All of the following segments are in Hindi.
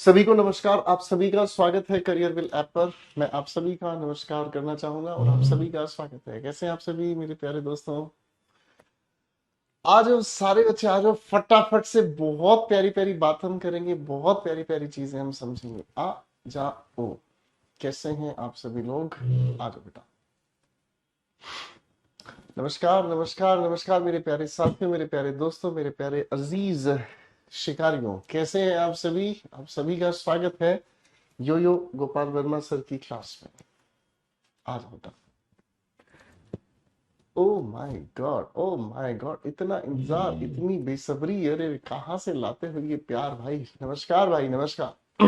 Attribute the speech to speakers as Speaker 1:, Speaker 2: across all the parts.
Speaker 1: सभी को नमस्कार। आप सभी का स्वागत है करियर विल ऐप पर। मैं आप सभी का नमस्कार करना चाहूंगा और आप सभी का स्वागत है। कैसे हैं आप सभी मेरे प्यारे दोस्तों? आ जाओ सारे बच्चे, आ जाओ फटाफट से। बहुत प्यारी प्यारी बात हम करेंगे, बहुत प्यारी प्यारी चीजें हम समझेंगे। आ जाओ। कैसे हैं आप सभी लोग? आ जाओ बेटा। नमस्कार नमस्कार नमस्कार मेरे प्यारे साथियों, मेरे प्यारे दोस्तों, मेरे प्यारे अजीज शिकारियों। कैसे हैं आप सभी? आप सभी का स्वागत है यो यो गोपाल वर्मा सर की क्लास में। आ जाओ बेटा। Oh my God, oh my God, इतना इंतजार, इतनी बेसब्री, अरे कहाँ से लाते हो ये प्यार भाई? नमस्कार भाई, नमस्कार।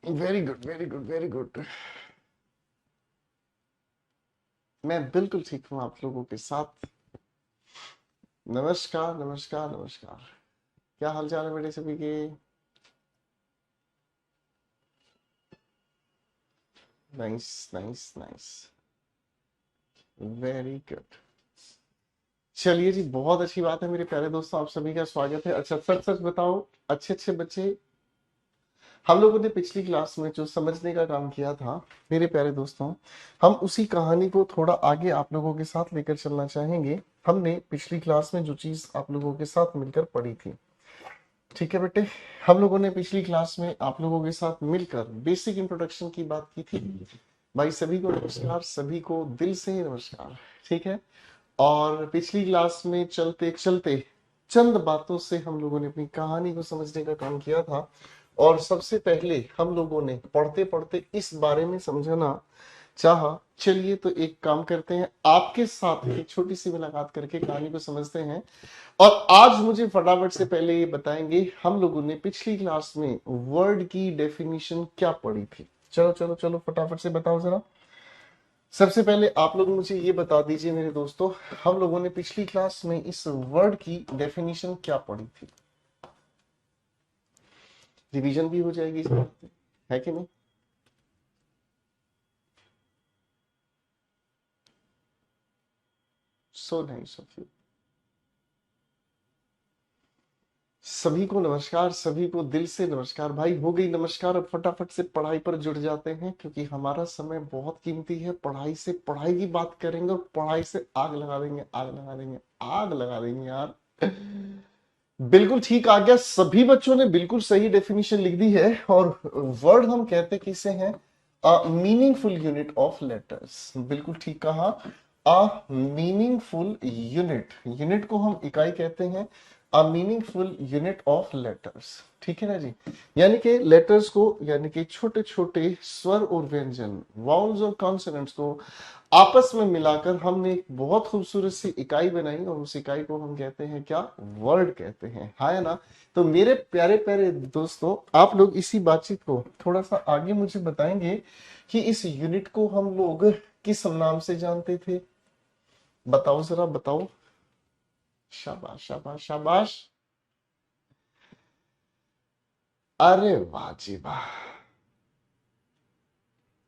Speaker 1: Very good, very good, very good. मैं बिल्कुल ठीक हूँ आप लोगों के साथ। नमस्कार नमस्कार नमस्कार। क्या हाल चाल है बेटे सभी के? Nice nice nice. Very good. चलिए जी, बहुत अच्छी बात है मेरे प्यारे दोस्तों, आप सभी का स्वागत है। अच्छा सच सच बताओ, अच्छे अच्छे बच्चे, हम लोगों ने पिछली क्लास में जो समझने का काम किया था मेरे प्यारे दोस्तों, हम उसी कहानी को थोड़ा आगे आप लोगों के साथ लेकर चलना चाहेंगे। हमने पिछली क्लास में जो चीज आप लोगों के साथ मिलकर पढ़ी थी, ठीक है बेटे? हम लोगों ने पिछली क्लास में आप लोगों के साथ मिलकर बेसिक इंट्रोडक्शन की बात की थी। भाई सभी को नमस्कार, सभी को दिल से नमस्कार। ठीक है। और पिछली क्लास में चलते चलते चंद बातों से हम लोगों ने अपनी कहानी को समझने का काम किया था। और सबसे पहले हम लोगों ने पढ़ते पढ़ते इस बारे में समझना चाहा, चलिए तो एक काम करते हैं, आपके साथ एक छोटी सी मुलाकात करके कहानी को समझते हैं। और आज मुझे फटाफट से पहले ये बताएंगे, हम लोगों ने पिछली क्लास में वर्ड की डेफिनेशन क्या पढ़ी थी? चलो चलो चलो फटाफट से बताओ जरा। सबसे पहले आप लोग मुझे ये बता दीजिए मेरे दोस्तों, हम लोगों ने पिछली क्लास में इस वर्ड की डेफिनेशन क्या पढ़ी थी? रिवीजन भी हो जाएगी इस बात पे, है कि नहीं? So nice of you. सभी को नमस्कार, सभी को दिल से नमस्कार। भाई हो गई नमस्कार, अब फटाफट से पढ़ाई पर जुड़ जाते हैं क्योंकि हमारा समय बहुत कीमती है। पढ़ाई से, पढ़ाई की बात करेंगे और पढ़ाई से आग लगा देंगे, आग लगा देंगे, आग लगा देंगे यार। बिल्कुल ठीक आ गया, सभी बच्चों ने बिल्कुल सही डेफिनेशन लिख दी है। और वर्ड हम कहते किसे हैं? A meaningful unit of letters. बिल्कुल ठीक कहा। अ मीनिंगफुल यूनिट, यूनिट को हम इकाई कहते हैं। A meaningful unit of letters, ठीक है ना जी? यानी कि लेटर्स को, यानी कि छोटे छोटे स्वर और व्यंजन, वाउल्स और कॉन्सोनेंट्स को आपस में मिलाकर हमने एक बहुत खूबसूरत सी इकाई बनाई और उस इकाई को हम कहते हैं क्या? वर्ड कहते हैं, हाँ या ना? तो मेरे प्यारे प्यारे दोस्तों, आप लोग इसी बातचीत को थोड़ा सा आगे मुझे बताएंगे कि इस यूनिट को हम लोग किस नाम से जानते थे? बताओ जरा, बताओ। शाबाश शाबाश शाबाश। अरे वाह जी वाह।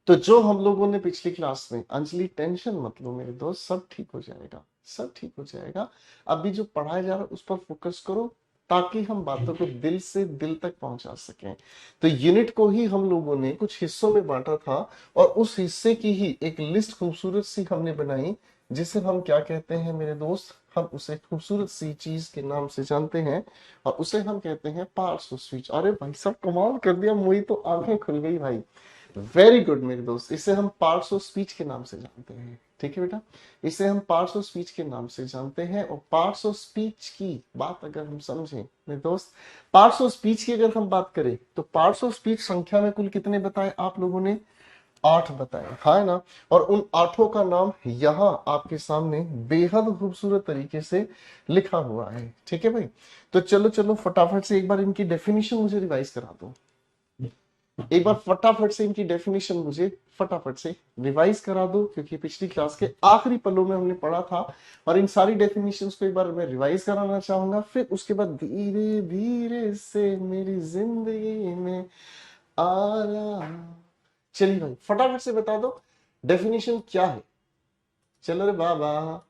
Speaker 1: तो जो हम लोगों ने पिछली क्लास में, अंजलि टेंशन मत लो मेरे दोस्त, सब ठीक हो जाएगा, सब ठीक हो जाएगा। अभी जो पढ़ाया जा रहा है उस पर फोकस करो ताकि हम बातों को दिल से दिल तक पहुंचा सकें। तो यूनिट को ही हम लोगों ने कुछ हिस्सों में बांटा था और उस हिस्से की ही एक लिस्ट खूबसूरत सी हमने बनाई, जिसे हम क्या कहते हैं मेरे दोस्त? हम उसे खूबसूरत सी चीज के नाम से जानते हैं और उसे हम कहते हैं पार्ट्स ऑफ स्पीच। अरे भाई साहब कमाल कर दिया, मुझे तो आंखें खुल गई भाई। वेरी गुड मेरे दोस्त, इसे हम पार्ट्स ऑफ स्पीच के नाम से जानते हैं, ठीक है बेटा? इसे हम पार्ट्स ऑफ स्पीच के नाम से जानते हैं। और पार्ट्स ऑफ स्पीच की बात अगर हम समझें मेरे दोस्त, पार्ट्स ऑफ स्पीच की अगर हम बात करें तो पार्ट्स ऑफ स्पीच संख्या में कुल कितने बताए आप लोगों ने? 8 बताए, हाँ है ना? और उन आठों का नाम यहाँ आपके सामने बेहद खूबसूरत तरीके से लिखा हुआ है, ठीक है भाई? तो चलो चलो फटाफट से एक बार इनकी डेफिनेशन मुझे रिवाइज करा दो। एक बार फटाफट से इनकी डेफिनेशन मुझे फटाफट से रिवाइज करा दो, क्योंकि पिछली क्लास के आखिरी पन्नों में हमने पढ़ा था। और इन सारी डेफिनेशंस को एक बार मैं रिवाइज कराना चाहूंगा, फिर उसके बाद धीरे धीरे से मेरी जिंदगी में आ रहा। चलिए भाई फटाफट से बता दो डेफिनेशन क्या है। चलो रे बाबा,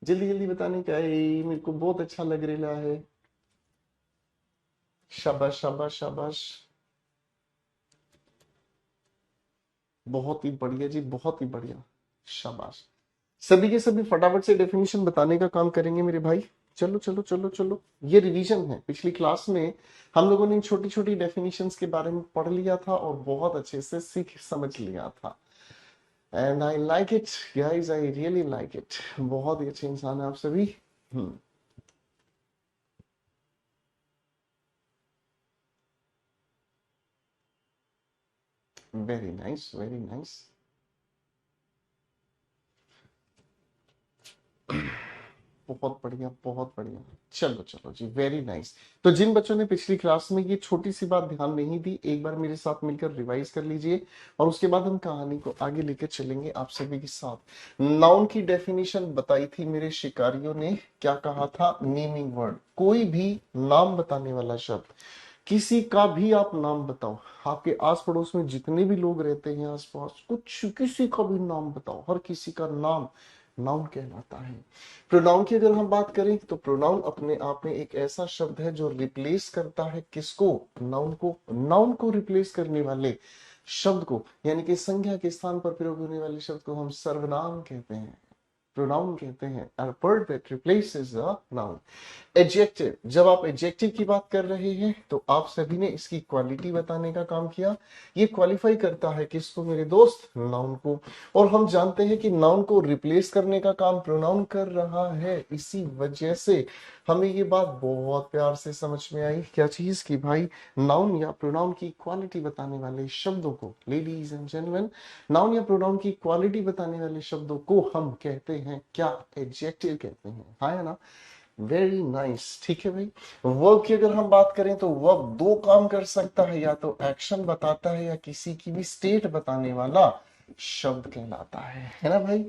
Speaker 1: जल्दी जल्दी बताने का है, मेरे को बहुत अच्छा लग रहा है। शाबाश शाबाश शाबाश, बहुत ही बढ़िया जी, बहुत ही बढ़िया, शाबाश। सभी के सभी फटाफट से डेफिनेशन बताने का काम करेंगे मेरे भाई। चलो चलो चलो चलो, ये रिवीजन है। पिछली क्लास में हम लोगों ने छोटी छोटी डेफिनेशंस के बारे में पढ़ लिया था और बहुत अच्छे से सीख समझ लिया था। And I like it guys, I really like it. बहुत ही अच्छे इंसान है आप सभी। Very nice, very nice. बहुत बढ़िया, बहुत बढ़िया। चलो चलो जी, वेरी नाइस। तो जिन बच्चों ने पिछली क्लास में ये छोटी सी बात ध्यान नहीं दी, एक बार मेरे साथ मिलकर रिवाइज कर लीजिए और उसके बाद हम कहानी को आगे लेकर चलेंगे आप सभी के साथ। नाउन की डेफिनेशन बताई थी मेरे शिकारियों ने, क्या कहा था? नेमिंग वर्ड, कोई भी नाम बताने वाला शब्द, किसी का भी आप नाम बताओ, आपके आस पड़ोस में जितने भी लोग रहते हैं आसपास, कुछ किसी का भी नाम बताओ, हर किसी का नाम नाउन कहलाता है। प्रोनाउन की अगर हम बात करें तो प्रोनाउन अपने आप में एक ऐसा शब्द है जो रिप्लेस करता है किसको? नाउन को। नाउन को रिप्लेस करने वाले शब्द को, यानी कि संज्ञा के स्थान पर प्रयोग होने वाले शब्द को हम सर्वनाम कहते हैं, प्रोनाउन कहते हैं। A word that replaces a noun। Adjective, जब आप एडजेक्टिव की बात कर रहे हैं तो आप सभी ने इसकी क्वालिटी बताने का काम किया। ये क्वालिफाई करता है किसको मेरे दोस्त? नाउन को। और हम जानते हैं कि नाउन को रिप्लेस करने का काम प्रोनाउन कर रहा है, इसी वजह से हमें ये बात बहुत प्यार से समझ में आई। क्या चीज? की भाई नाउन या प्रोनाउन की क्वालिटी बताने वाले शब्दों को, लेडीज एंड जेंटलमैन, नाउन या प्रोनाउन की क्वालिटी बताने वाले शब्दों को हम कहते हैं क्या? एडजेक्टिव कहते हैं। हाँ है ना? वेरी नाइस, ठीक है भाई। वर्ब की अगर हम बात करें तो वर्ब दो काम कर सकता है, या तो एक्शन बताता है या किसी की भी स्टेट बताने वाला शब्द कहलाता है ना भाई?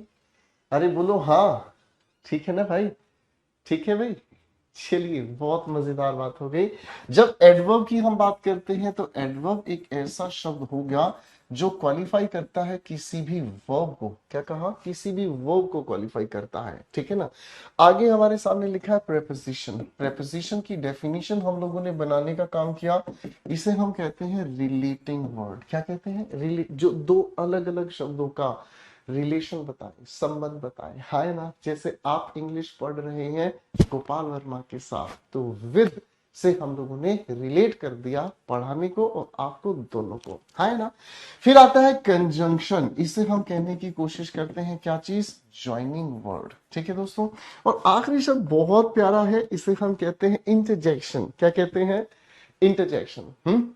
Speaker 1: अरे बोलो हाँ, ठीक है ना भाई? ठीक है भाई। चलिए, बहुत मजेदार बात हो गई। जब एडवर्ब की हम बात करते हैं तो एडवर्ब एक ऐसा शब्द हो गया जो क्वालिफाई करता है किसी भी वर्ब को। क्या कहा? किसी भी वर्ब को क्वालिफाई करता है, ठीक है ना? आगे हमारे सामने लिखा है प्रेपोजिशन। प्रेपोजिशन की डेफिनेशन हम लोगों ने बनाने का काम किया। इसे हम कहते हैं रिलेटिंग वर्ड। क्या कहते हैं? जो दो अलग अलग शब्दों का रिलेशन बताए, संबंध बताए, है ना? जैसे आप इंग्लिश पढ़ रहे हैं गोपाल वर्मा के साथ, तो विद से हम लोगों ने रिलेट कर दिया पढ़ाने को और आपको दोनों को, है ना? फिर आता है कंजंक्शन। इसे हम कहने की कोशिश करते हैं क्या चीज? ज्वाइनिंग वर्ड, ठीक है दोस्तों। और आखिरी शब्द बहुत प्यारा है, इसे हम कहते हैं इंटरजेक्शन। क्या कहते हैं? इंटरजेक्शन।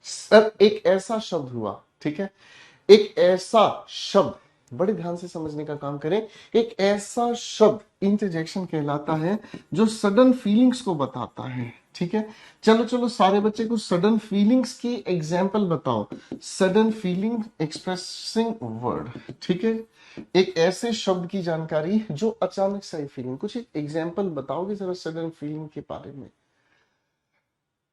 Speaker 1: सर एक ऐसा शब्द हुआ, ठीक है, एक ऐसा शब्द, बड़े ध्यान से समझने का काम करें, एक ऐसा शब्द इंटरजेक्शन कहलाता है जो सडन फीलिंग्स को बताता है, ठीक है। चलो चलो सारे बच्चे को सडन फीलिंग्स की एग्जांपल बताओ। सडन फीलिंग एक्सप्रेसिंग वर्ड, ठीक है। एक ऐसे शब्द की जानकारी जो अचानक से फीलिंग, कुछ एक एग्जांपल बताओगे जरा सडन फीलिंग के बारे में?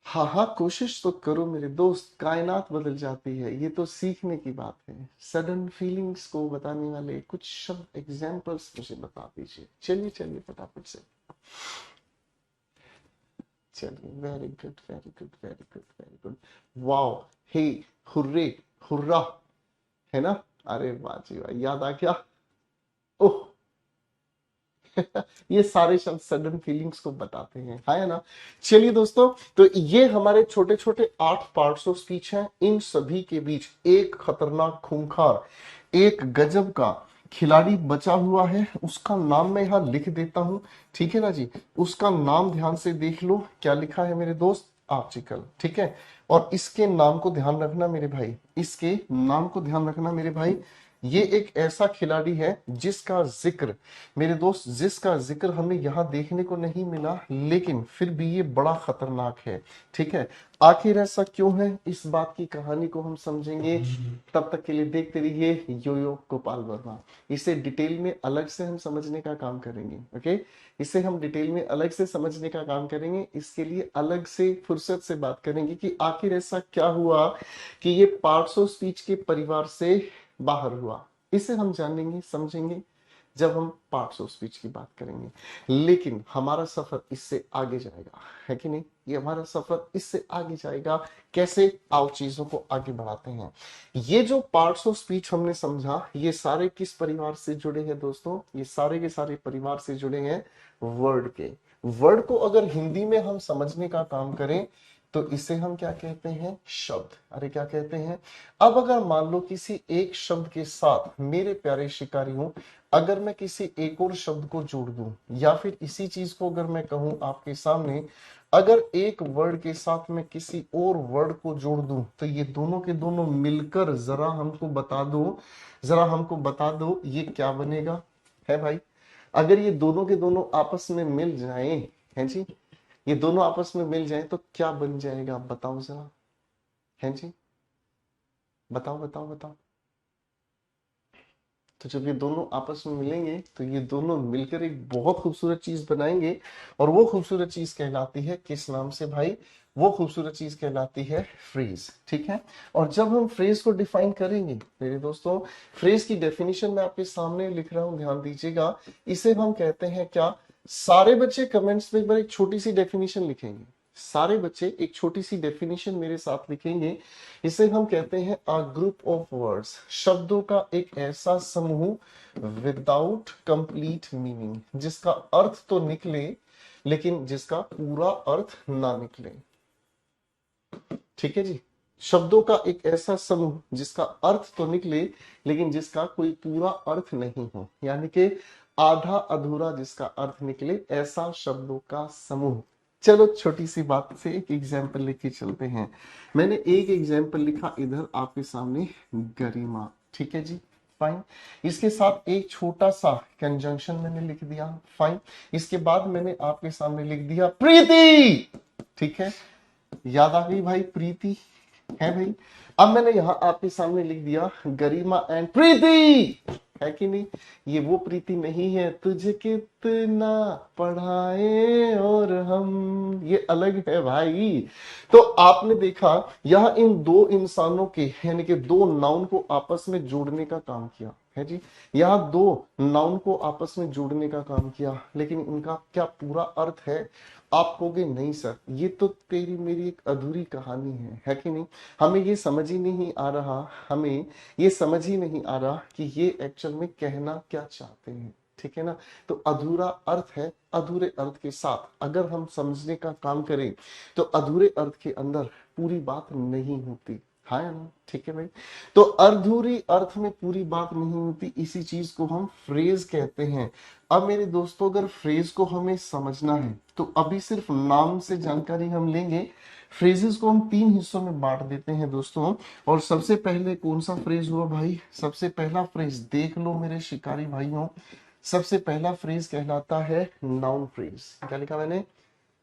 Speaker 1: हाँ हाँ, कोशिश तो करो मेरे दोस्त, कायनात बदल जाती है, ये तो सीखने की बात है। सडन फीलिंग्स को बताने वाले कुछ शब्द, एग्जांपल्स मुझे बता दीजिए। चलिए चलिए फटाफट से। चलिए, very good very good very good very good. Wow, hey, hurray, hurrah, है ना? अरे वाह जी वाह, याद आ गया। ओह, ये सारे शब्द सडन फीलिंग्स को बताते हैं, है ना? चलिए दोस्तों, तो ये हमारे छोटे छोटे 8 पार्ट्स ऑफ स्पीच हैं। इन सभी के बीच एक खतरनाक, खूंखार, एक गजब का खिलाड़ी बचा हुआ है। उसका नाम मैं यहां लिख देता हूं, ठीक है ना जी? उसका नाम ध्यान से देख लो, क्या लिखा है मेरे दोस्त? आर्टिकल, ठीक है। और इसके नाम को ध्यान रखना मेरे भाई, इसके नाम को ध्यान रखना मेरे भाई। ये एक ऐसा खिलाड़ी है जिसका जिक्र, मेरे दोस्त, जिसका जिक्र हमें यहां देखने को नहीं मिला, लेकिन फिर भी ये बड़ा खतरनाक है, ठीक है। आखिर ऐसा क्यों है, इस बात की कहानी को हम समझेंगे। तब तक के लिए देखते रहिए यो यो गोपाल वर्मा। इसे डिटेल में अलग से हम समझने का काम करेंगे, ओके। इसे हम डिटेल में अलग से समझने का काम करेंगे। इसके लिए अलग से फुर्सत से बात करेंगे कि आखिर ऐसा क्या हुआ कि ये पार्ट्स ऑफ स्पीच के परिवार से बाहर हुआ। इसे हम जानेंगे, समझेंगे। जब हम पार्ट्स ऑफ स्पीच की बात करेंगे। लेकिन हमारा सफर इससे आगे जाएगा, है कि नहीं? ये हमारा सफर इससे आगे जाएगा। कैसे? आओ चीजों को आगे बढ़ाते हैं। ये जो पार्ट्स ऑफ स्पीच हमने समझा, ये सारे किस परिवार से जुड़े हैं दोस्तों? ये सारे के सारे परिवार से जुड़े हैं वर्ड के। वर्ड को अगर हिंदी में हम समझने का काम करें तो इसे हम क्या कहते हैं? शब्द। अरे क्या कहते हैं? अब अगर मान लो किसी एक शब्द के साथ, मेरे प्यारे शिकारियों, अगर मैं किसी एक और शब्द को जोड़ दूं, या फिर इसी चीज को अगर मैं कहूं आपके सामने, अगर एक वर्ड के साथ मैं किसी और वर्ड को जोड़ दूं, तो ये दोनों के दोनों मिलकर जरा हमको बता दो ये क्या बनेगा? है भाई? अगर ये दोनों के दोनों आपस में मिल जाएं, है जी, ये दोनों आपस में मिल जाएं तो क्या बन जाएगा? बताओ जरा, है जी, बताओ बताओ बताओ। तो जब ये दोनों आपस में मिलेंगे तो ये दोनों मिलकर एक बहुत खूबसूरत चीज बनाएंगे, और वो खूबसूरत चीज कहलाती है किस नाम से भाई? वो खूबसूरत चीज कहलाती है फ्रेज। ठीक है? और जब हम फ्रेज को डिफाइन करेंगे मेरे दोस्तों, फ्रेज की डेफिनेशन मैं आपके सामने लिख रहा हूं, ध्यान दीजिएगा। इसे हम कहते हैं क्या? सारे बच्चे कमेंट्स में एक बार एक छोटी सी डेफिनेशन लिखेंगे। सारे बच्चे एक छोटी सी डेफिनेशन मेरे साथ लिखेंगे। इसे हम कहते हैं अ ग्रुप ऑफ वर्ड्स, शब्दों का एक ऐसा समूह विदाउट कंप्लीट मीनिंग, जिसका अर्थ तो निकले लेकिन जिसका पूरा अर्थ ना निकले। ठीक है जी? शब्दों का एक ऐसा समूह जिसका अर्थ तो निकले लेकिन जिसका कोई पूरा अर्थ नहीं हो, यानी कि आधा अधूरा जिसका अर्थ निकले, ऐसा शब्दों का समूह। चलो छोटी सी बात से एक एग्जाम्पल लेके चलते हैं। मैंने एक एग्जाम्पल लिखा इधर आपके सामने, गरिमा। ठीक है जी, फाइन। इसके साथ एक छोटा सा कंजंक्शन मैंने लिख दिया, फाइन। इसके बाद मैंने आपके सामने लिख दिया प्रीति। ठीक है, याद आ गई भाई प्रीति, है भाई? अब मैंने यहां आपके सामने लिख दिया गरिमा एंड प्रीति, है कि नहीं? ये वो प्रीति नहीं है तुझे कितना पढ़ाए और हम, ये अलग है भाई। तो आपने देखा यहां इन दो इंसानों के, यानी कि दो नाउन को आपस में जोड़ने का काम किया है जी। यहाँ दो नाउन को आपस में जोड़ने का काम किया, लेकिन इनका क्या पूरा अर्थ है? आप कहोगे नहीं सर, ये तो तेरी मेरी एक अधूरी कहानी है कि नहीं? हमें ये समझ ही नहीं आ रहा, हमें ये समझ ही नहीं आ रहा कि ये एक्चुअल में कहना क्या चाहते हैं। ठीक है ना? तो अधूरा अर्थ है, अधूरे अर्थ के साथ अगर हम समझने का काम करें तो अधूरे अर्थ के अंदर पूरी बात नहीं होती। हाँ या ना? ठीक है भाई? तो अधूरी अर्थ में पूरी बात नहीं होती, इसी चीज को हम फ्रेज कहते हैं। अब मेरे दोस्तों, अगर फ्रेज को हमें समझना है तो अभी सिर्फ नाम से जानकारी हम लेंगे। फ्रेजेस को हम तीन हिस्सों में बांट देते हैं दोस्तों। और सबसे पहले कौन सा फ्रेज हुआ भाई? सबसे पहला फ्रेज देख लो मेरे शिकारी भाइयों, सबसे पहला फ्रेज कहलाता है नाउन फ्रेज। क्या लिखा मैंने?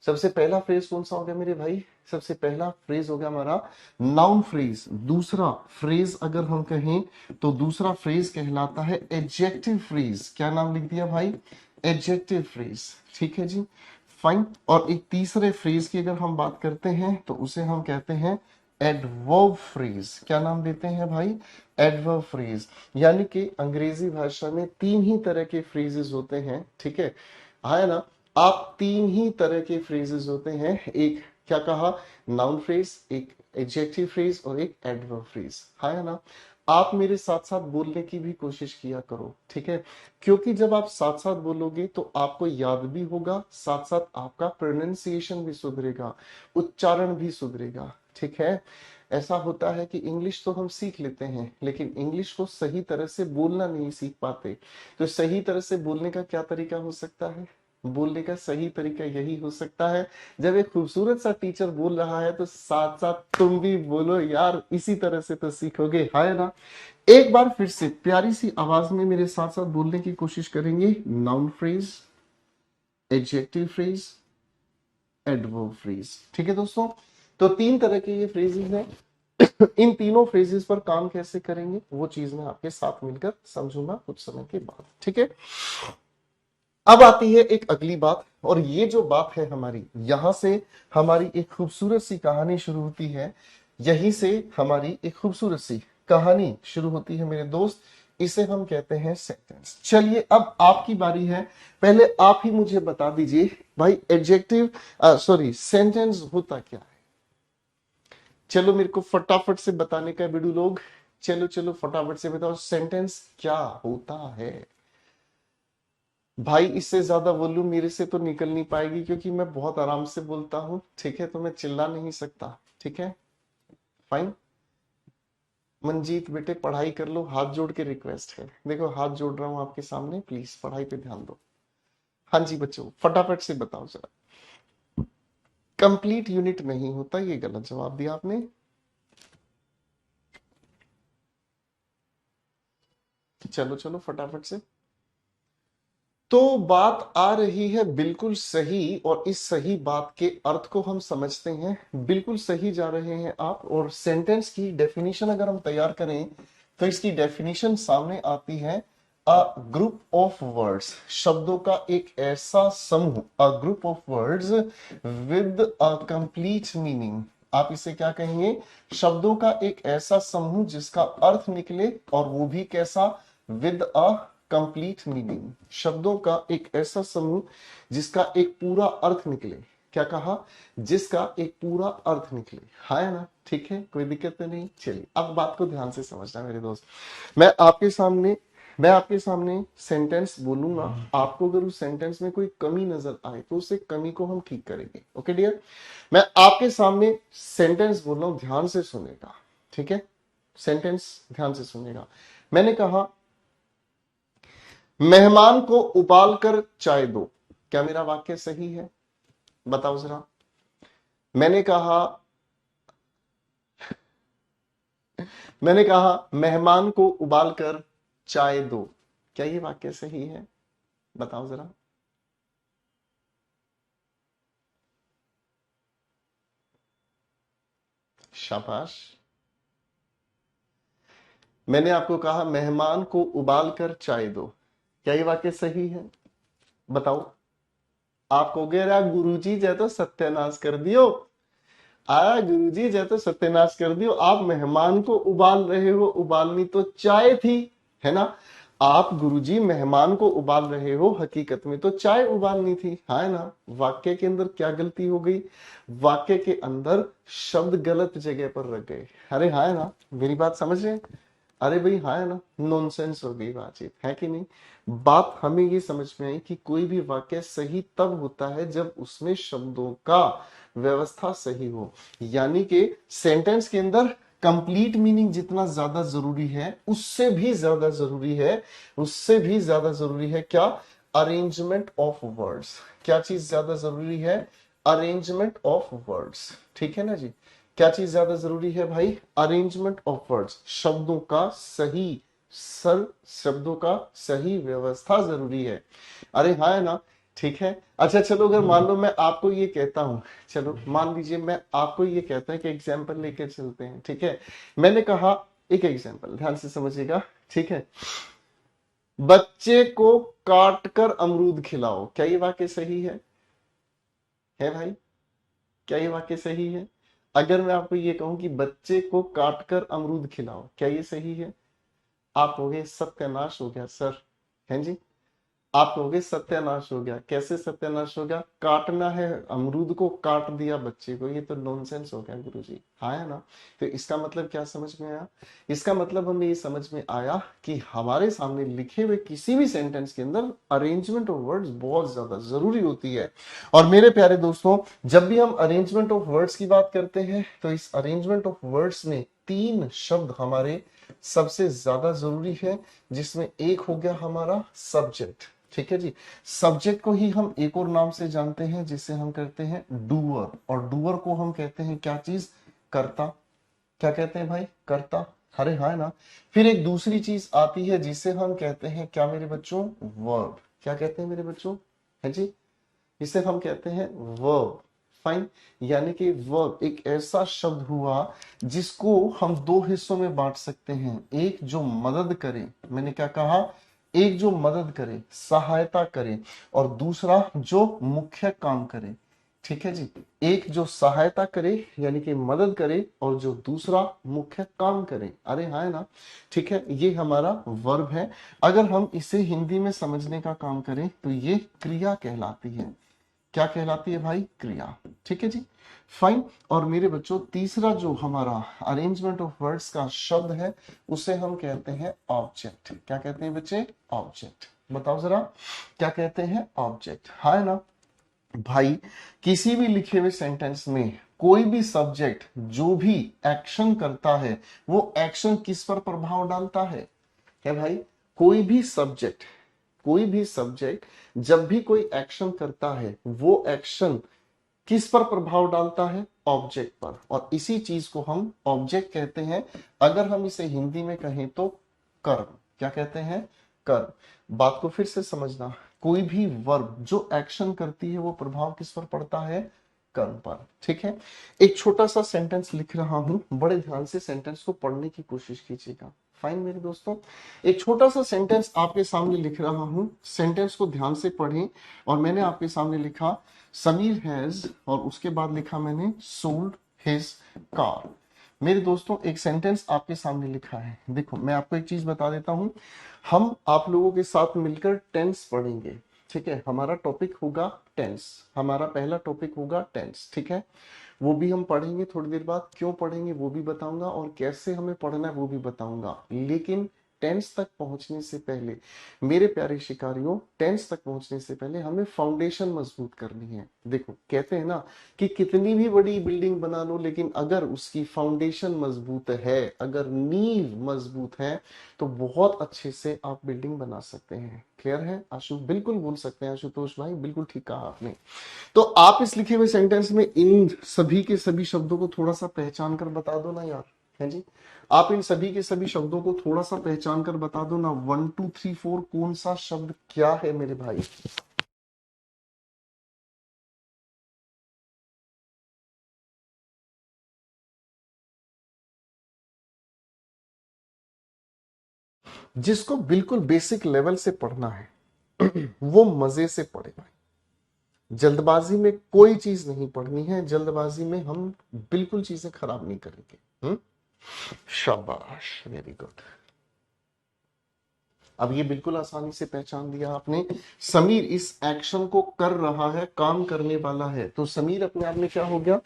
Speaker 1: सबसे पहला फ्रेज कौन सा हो गया मेरे भाई? सबसे पहला फ्रेज हो गया हमारा नाउन फ्रेज। दूसरा फ्रेज अगर हम कहें तो दूसरा फ्रेज कहलाता है एडजेक्टिव फ्रेज। क्या नाम लिख दिया भाई? Adjective phrase. ठीक है जी, फाइन। और एक तीसरे फ्रेज की अगर हम बात करते हैं तो उसे हम कहते हैं एडवर्ब फ्रेज। क्या नाम देते हैं भाई? Adverb phrase. यानी कि अंग्रेजी भाषा में तीन ही तरह के फ्रेजेस होते हैं। ठीक है ना? आप तीन ही तरह के फ्रेजेस होते हैं, एक क्या कहा? नाउन फ्रेज, एक एडजेक्टिव फ्रेज और एक एडवर्ब फ्रेज। है ना? आप मेरे साथ साथ बोलने की भी कोशिश किया करो, ठीक है? क्योंकि जब आप साथ साथ बोलोगे तो आपको याद भी होगा, साथ साथ आपका प्रोनाउंसिएशन भी सुधरेगा, उच्चारण भी सुधरेगा। ठीक है? ऐसा होता है कि इंग्लिश तो हम सीख लेते हैं लेकिन इंग्लिश को सही तरह से बोलना नहीं सीख पाते। तो सही तरह से बोलने का क्या तरीका हो सकता है? बोलने का सही तरीका यही हो सकता है, जब एक खूबसूरत सा टीचर बोल रहा है तो साथ साथ तुम भी बोलो यार, इसी तरह से तो सीखोगे। है ना? एक बार फिर से प्यारी सी आवाज में मेरे साथ साथ बोलने की कोशिश करेंगे। Noun phrase, adjective phrase, adverb phrase. ठीक है दोस्तों? तो तीन तरह के ये फ्रेजेस हैं। इन तीनों फ्रेजेस पर काम कैसे करेंगे वो चीज मैं आपके साथ मिलकर समझूंगा कुछ समय के बाद। ठीक है? अब आती है एक अगली बात, और ये जो बात है हमारी, यहां से हमारी एक खूबसूरत सी कहानी शुरू होती है। यहीं से हमारी एक खूबसूरत सी कहानी शुरू होती है मेरे दोस्त। इसे हम कहते हैं सेंटेंस। चलिए अब आपकी बारी है, पहले आप ही मुझे बता दीजिए भाई एडजेक्टिव सॉरी सेंटेंस होता क्या है। चलो मेरे को फटाफट से बताने का बिडू लोग, चलो चलो फटाफट से बताओ सेंटेंस क्या होता है। भाई इससे ज्यादा वॉल्यूम मेरे से तो निकल नहीं पाएगी क्योंकि मैं बहुत आराम से बोलता हूं, ठीक है, तो मैं चिल्ला नहीं सकता, ठीक है, फाइन। मंजीत बेटे पढ़ाई कर लो, हाथ जोड़ के रिक्वेस्ट है, देखो हाथ जोड़ रहा हूं आपके सामने, प्लीज पढ़ाई पे ध्यान दो। हाँ जी बच्चों फटाफट से बताओ जरा। कंप्लीट यूनिट नहीं होता, ये गलत जवाब दिया आपने। चलो चलो फटाफट से। तो बात आ रही है बिल्कुल सही, और इस सही बात के अर्थ को हम समझते हैं, बिल्कुल सही जा रहे हैं आप। और सेंटेंस की डेफिनेशन अगर हम तैयार करें तो इसकी डेफिनेशन सामने आती है, अ ग्रुप ऑफ वर्ड्स, शब्दों का एक ऐसा समूह, a group of words with a complete meaning. आप इसे क्या कहेंगे, शब्दों का एक ऐसा समूह जिसका अर्थ निकले, और वो भी कैसा, विद अ कंप्लीट मीनिंग। शब्दों का एक ऐसा समूह जिसका एक पूरा अर्थ निकले, क्या कहा, जिसका एक पूरा अर्थ निकले, हाँ है ना, ठीक है, कोई दिक्कत तो नहीं। चलिए अब बात को ध्यान से समझना मेरे दोस्त। मैं आपके सामने मैं आपके सामने सेंटेंस बोलूंगा, आपको अगर उस सेंटेंस में कोई कमी नजर आए तो उस कमी को हम ठीक करेंगे, ओके डियर। मैं आपके सामने सेंटेंस बोल रहा हूं, ध्यान से सुनेगा, ठीक है, सेंटेंस ध्यान से सुनेगा। मैंने कहा मेहमान को उबाल कर चाय दो, क्या मेरा वाक्य सही है, बताओ जरा। मैंने कहा मैंने कहा मेहमान को उबाल कर चाय दो, क्या ये वाक्य सही है, बताओ जरा। शाबाश। मैंने आपको कहा मेहमान को उबाल कर चाय दो, क्या ये वाक्य सही है, बताओ। आप कहोगे यार गुरुजी जय तो सत्यानाश कर दियो, गुरुजी जय तो सत्यानाश कर दियो, आप मेहमान को उबाल रहे हो, उबालनी तो चाय थी, है ना। आप गुरुजी मेहमान को उबाल रहे हो, हकीकत में तो चाय उबालनी थी, हाँ है ना। वाक्य के अंदर क्या गलती हो गई, वाक्य के अंदर शब्द गलत जगह पर रख गए, अरे हाँ है ना, मेरी बात समझ रहे हैं। अरे भाई हाँ है ना, नॉनसेंस हो गई बातचीत, है कि नहीं। बात हमें ये समझ में आई कि कोई भी वाक्य सही तब होता है जब उसमें शब्दों का व्यवस्था सही हो, यानी कि सेंटेंस के अंदर कंप्लीट मीनिंग जितना ज्यादा जरूरी है, उससे भी ज्यादा जरूरी है, उससे भी ज्यादा जरूरी है क्या, अरेंजमेंट ऑफ वर्ड्स। क्या चीज ज्यादा जरूरी है, अरेंजमेंट ऑफ वर्ड्स, ठीक है ना जी। क्या चीज ज्यादा जरूरी है भाई, अरेंजमेंट ऑफ वर्ड्स, शब्दों का सही शब्दों का सही व्यवस्था जरूरी है, अरे हाँ है ना, ठीक है। अच्छा चलो अगर मान लो मैं आपको ये कहता हूं, चलो मान लीजिए मैं आपको ये कहता है कि एग्जाम्पल लेकर चलते हैं, ठीक है। मैंने कहा एक एग्जाम्पल, ध्यान से समझिएगा, ठीक है। बच्चे को काट कर अमरूद खिलाओ, क्या ये वाक्य सही है भाई, क्या ये वाक्य सही है। अगर मैं आपको ये कहूं कि बच्चे को काट कर अमरूद खिलाओ, क्या ये सही है। आप कहोगे सत्यानाश हो गया सर, हैं जी। आप कहोगे सत्यानाश हो गया, कैसे सत्यानाश हो गया, काटना है अमरूद को, काट दिया बच्चे को, ये तो नॉनसेंस हो गया गुरुजी, हाँ है ना। तो इसका मतलब क्या समझ में आया, इसका मतलब हमें ये समझ में आया कि हमारे सामने लिखे हुए किसी भी सेंटेंस के अंदर अरेंजमेंट ऑफ वर्ड्स बहुत ज्यादा जरूरी होती है। और मेरे प्यारे दोस्तों, जब भी हम अरेंजमेंट ऑफ वर्ड्स की बात करते हैं तो इस अरेंजमेंट ऑफ वर्ड्स में तीन शब्द हमारे सबसे ज्यादा जरूरी है, जिसमें एक हो गया हमारा सब्जेक्ट, ठीक है जी। सब्जेक्ट को ही हम एक और नाम से जानते हैं जिसे हम कहते हैं डूअर, और डूअर को हम कहते हैं क्या चीज, कर्ता, क्या कहते हैं भाई, कर्ता, अरे हाँ है ना। फिर एक दूसरी चीज आती है जिसे हम कहते हैं क्या मेरे बच्चों, वर्ब, क्या कहते हैं मेरे बच्चों, है जी, इसे हम कहते हैं वर्ब, फाइन। यानी कि वर्ब एक ऐसा शब्द हुआ जिसको हम दो हिस्सों में बांट सकते हैं, एक जो मदद करे, मैंने क्या कहा, एक जो मदद करे, सहायता करे, और दूसरा जो मुख्य काम करे, ठीक है जी। एक जो सहायता करे यानी कि मदद करे, और जो दूसरा मुख्य काम करे। अरे हाँ है ना, ठीक है, ये हमारा वर्ब है। अगर हम इसे हिंदी में समझने का काम करें तो ये क्रिया कहलाती है। क्या कहलाती है भाई? क्रिया। ठीक है जी, फाइन। और मेरे बच्चों तीसरा जो हमारा अरेंजमेंट ऑफ वर्ड्स का शब्द है उसे हम कहते हैं ऑब्जेक्ट। क्या कहते हैं बच्चे? ऑब्जेक्ट। बताओ जरा, क्या कहते हैं? ऑब्जेक्ट। हाँ है ना भाई, किसी भी लिखे हुए सेंटेंस में कोई भी सब्जेक्ट जो भी एक्शन करता है वो एक्शन किस पर प्रभाव डालता है भाई? कोई भी सब्जेक्ट, कोई भी सब्जेक्ट जब भी कोई एक्शन करता है वो एक्शन किस पर प्रभाव डालता है? ऑब्जेक्ट पर। और इसी चीज को हम ऑब्जेक्ट कहते हैं। अगर हम इसे हिंदी में कहें तो कर्म। क्या कहते हैं? कर्म। बात को फिर से समझना, कोई भी वर्ब जो एक्शन करती है वो प्रभाव किस पर पड़ता है? कर्म पर। ठीक है, एक छोटा सा सेंटेंस लिख रहा हूं, बड़े ध्यान से सेंटेंस को पढ़ने की कोशिश कीजिएगा। फाइन मेरे दोस्तों, एक छोटा सा सेंटेंस आपके सामने लिख रहा हूं, सेंटेंस को ध्यान से पढ़ें। और मैंने आपके सामने लिखा समीर हैज, और उसके बाद लिखा मैंने सोल्ड हिज कार। मेरे दोस्तों एक सेंटेंस आपके सामने लिखा है, देखो मैं आपको एक चीज बता देता हूं। हम आप लोगों के साथ मिलकर टेंस पढ़ेंगे। ठीक है, हमारा टॉपिक होगा टेंस, हमारा पहला टॉपिक होगा टेंस। ठीक है, वो भी हम पढ़ेंगे थोड़ी देर बाद। क्यों पढ़ेंगे वो भी बताऊंगा, और कैसे हमें पढ़ना है वो भी बताऊंगा। लेकिन टेंस तक पहुंचने से पहले मेरे प्यारे शिकारियों, टेंस तक पहुंचने से पहले हमें फाउंडेशन मजबूत करनी है। देखो कहते हैं ना कि कितनी भी बड़ी बिल्डिंग बना लो, लेकिन अगर उसकी फाउंडेशन मजबूत है, अगर नींव मजबूत है, तो बहुत अच्छे से आप बिल्डिंग बना सकते हैं। क्लियर है आशु? बिल्कुल बोल सकते हैं आशुतोष भाई, बिल्कुल ठीक कहा आपने। तो आप इस लिखे हुए सेंटेंस में इन सभी के सभी शब्दों को थोड़ा सा पहचान कर बता दो ना यार। है जी, आप इन सभी के सभी शब्दों को थोड़ा सा पहचान कर बता दो ना। 1 2 3 4 कौन सा शब्द क्या है मेरे भाई? जिसको बिल्कुल बेसिक लेवल से पढ़ना है वो मजे से पढ़े भाई। जल्दबाजी में कोई चीज नहीं पढ़नी है, जल्दबाजी में हम बिल्कुल चीजें खराब नहीं करेंगे। शाबाश, वेरी गुड। अब ये बिल्कुल आसानी से पहचान दिया आपने। समीर इस एक्शन को कर रहा है, काम करने वाला है, तो समीर अपने आप में क्या हो गया?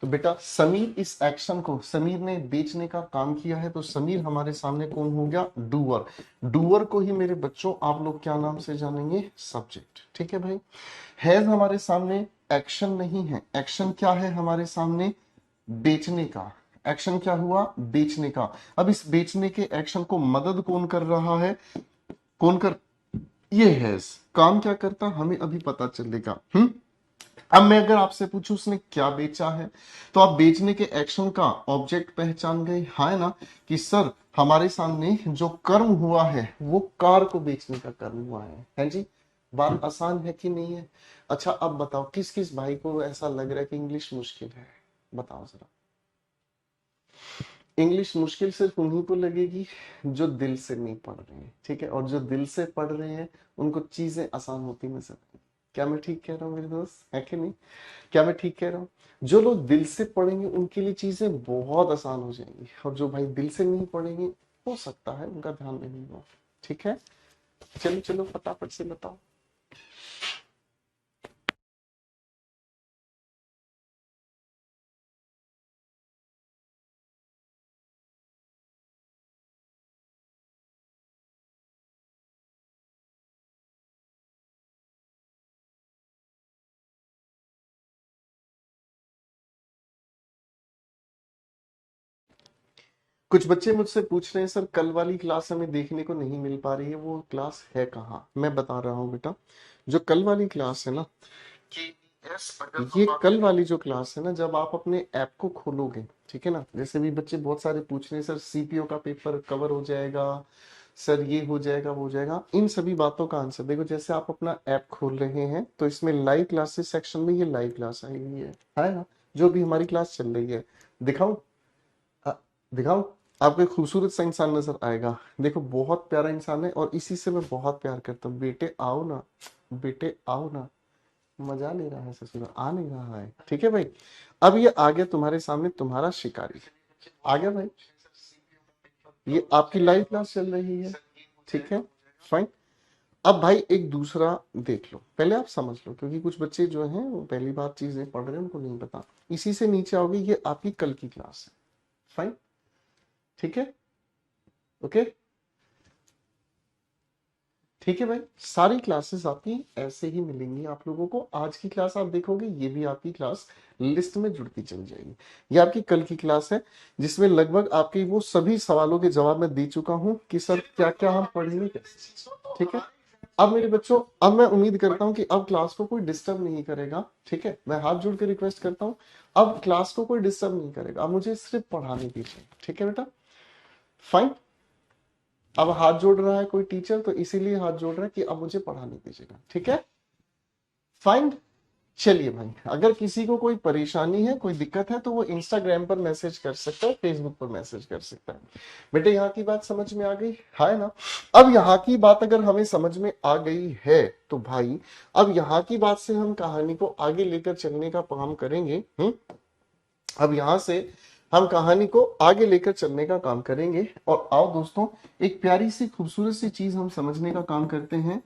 Speaker 1: तो बेटा समीर इस एक्शन को, समीर ने बेचने का काम किया है, तो समीर हमारे सामने कौन हो गया? डूअर। डूअर को ही मेरे बच्चों आप लोग क्या नाम से जानेंगे? सब्जेक्ट। ठीक है भाई, हैज हमारे सामने एक्शन नहीं है। एक्शन क्या है हमारे सामने? बेचने का। एक्शन क्या हुआ? बेचने का। अब इस बेचने के एक्शन को मदद कौन कर रहा है? कौन कर? ये हैज। काम क्या करता हमें अभी पता चलेगा। अब मैं अगर आपसे पूछूं उसने क्या बेचा है, तो आप बेचने के एक्शन का ऑब्जेक्ट पहचान गए। हाँ है ना, कि सर हमारे सामने जो कर्म हुआ है वो कार को बेचने का कर्म हुआ है जी। बात आसान है कि नहीं है? अच्छा अब बताओ किस किस भाई को ऐसा लग रहा है कि इंग्लिश मुश्किल है? बताओ जरा। इंग्लिश मुश्किल सिर्फ उन्हीं को लगेगी जो दिल से नहीं पढ़ रहे हैं। ठीक है, और जो दिल से पढ़ रहे हैं उनको चीजें आसान होती नजर आएंगी। क्या मैं ठीक कह रहा हूँ मेरे दोस्त, है कि नहीं? क्या मैं ठीक कह रहा हूँ? जो लोग दिल से पढ़ेंगे उनके लिए चीजें बहुत आसान हो जाएंगी, और जो भाई दिल से नहीं पढ़ेंगे हो सकता है उनका ध्यान नहीं हो। ठीक है, चलो चलो फटाफट से बताओ। कुछ बच्चे मुझसे पूछ रहे हैं सर कल वाली क्लास हमें देखने को नहीं मिल पा रही है, वो क्लास है कहाँ? मैं बता रहा हूँ बेटा, जो कल वाली क्लास है ना, ये कल वाली जो क्लास है ना, जब आप अपने ऐप को खोलोगे, ठीक है ना, जैसे भी बच्चे बहुत सारे पूछ रहे हैं सर सीपीओ का पेपर कवर हो जाएगा, सर ये हो जाएगा वो हो जाएगा, इन सभी बातों का आंसर देखो। जैसे आप अपना ऐप खोल रहे हैं तो इसमें लाइव क्लासेस सेक्शन में ये लाइव क्लास आई हुई है ना, जो भी हमारी क्लास चल रही है दिखाऊं? अ, दिखाऊं? आपको एक खूबसूरत सा इंसान नजर आएगा, देखो बहुत प्यारा इंसान है और इसी से मैं बहुत प्यार करता हूँ। बेटे आओ ना, बेटे आओ ना। मजा ले रहा है ससुर, आ नहीं रहा है, ठीक है भाई। अब ये आ गया तुम्हारे सामने तुम्हारा शिकारी, आ गया भाई। ये आपकी लाइव क्लास चल रही है, ठीक है, फाइन। अब भाई एक दूसरा देख लो, पहले आप समझ लो, क्योंकि कुछ बच्चे जो हैं वो पहली बार चीजें पढ़ रहे हैं, उनको नहीं पता। इसी से नीचे आओगे, ये आपकी कल की क्लास है, फाइन, ठीक है, ओके, ठीक है भाई। सारी क्लासेस आपकी ऐसे ही मिलेंगी आप लोगों को। आज की क्लास आप देखोगे, ये भी आपकी क्लास लिस्ट में जुड़ती चली जाएगी। ये आपकी कल की क्लास है, जिसमें लगभग आपके वो सभी सवालों के जवाब मैं दे चुका हूं कि सर क्या क्या हम पढ़ेंगे कैसे, ठीक है। अब मेरे बच्चों, अब मैं उम्मीद करता हूं कि अब क्लास को कोई डिस्टर्ब नहीं करेगा, ठीक है। मैं हाथ जोड़ के रिक्वेस्ट करता हूं, अब क्लास को कोई डिस्टर्ब नहीं करेगा, अब मुझे सिर्फ पढ़ाने दीजिए, ठीक है बेटा, फाइन। अब हाथ जोड़ रहा है कोई टीचर, तो इसीलिए हाथ जोड़ रहा है कि अब मुझे पढ़ाने दीजिएगा, ठीक है, फाइन। चलिए भाई, अगर किसी को कोई परेशानी है, कोई दिक्कत है, तो वो इंस्टाग्राम पर मैसेज कर सकता है, फेसबुक पर मैसेज कर सकता है। बेटे यहाँ की बात समझ में आ गई है ना? अब यहाँ की बात अगर हमें समझ में आ गई है तो भाई अब यहाँ की बात से हम कहानी को आगे लेकर चलने का काम करेंगे। अब यहां से हम कहानी को आगे लेकर चलने का काम करेंगे, और आओ दोस्तों, एक प्यारी सी खूबसूरत सी चीज हम समझने का काम करते हैं,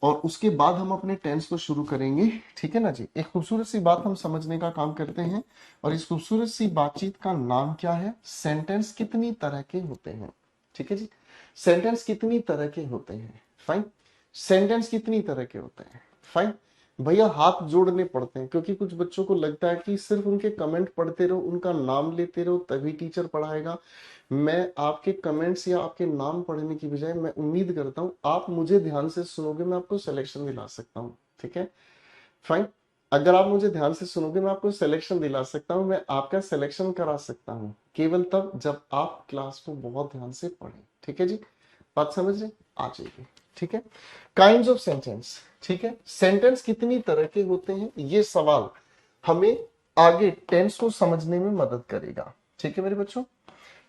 Speaker 1: और उसके बाद हम अपने टेंस को शुरू करेंगे, ठीक है ना जी। एक खूबसूरत सी बात हम समझने का काम करते हैं, और इस खूबसूरत सी बातचीत का नाम क्या है? सेंटेंस कितनी तरह के होते हैं, ठीक है जी। सेंटेंस कितनी तरह के होते हैं, फाइन। सेंटेंस कितनी तरह के होते हैं, फाइन। भैया हाथ जोड़ने पड़ते हैं, क्योंकि कुछ बच्चों को लगता है कि सिर्फ उनके कमेंट पढ़ते रहो, उनका नाम लेते रहो, तभी टीचर पढ़ाएगा। मैं आपके कमेंट्स या आपके नाम पढ़ने की बजाय मैं उम्मीद करता हूं आप मुझे ध्यान से सुनोगे, मैं आपको सिलेक्शन दिला सकता हूं, ठीक है, फाइन। अगर आप मुझे ध्यान से सुनोगे, मैं आपको सिलेक्शन दिला सकता हूं, मैं आपका सिलेक्शन करा सकता हूं, केवल तब जब आप क्लास को बहुत ध्यान से पढ़ें, ठीक है जी। बात समझ रहे? आ जाइए, ठीक है। काइंड्स ऑफ सेंटेंस, ठीक है। सेंटेंस कितनी तरह के होते हैं, ये सवाल हमें आगे टेंस को समझने में मदद करेगा, ठीक है मेरे बच्चों।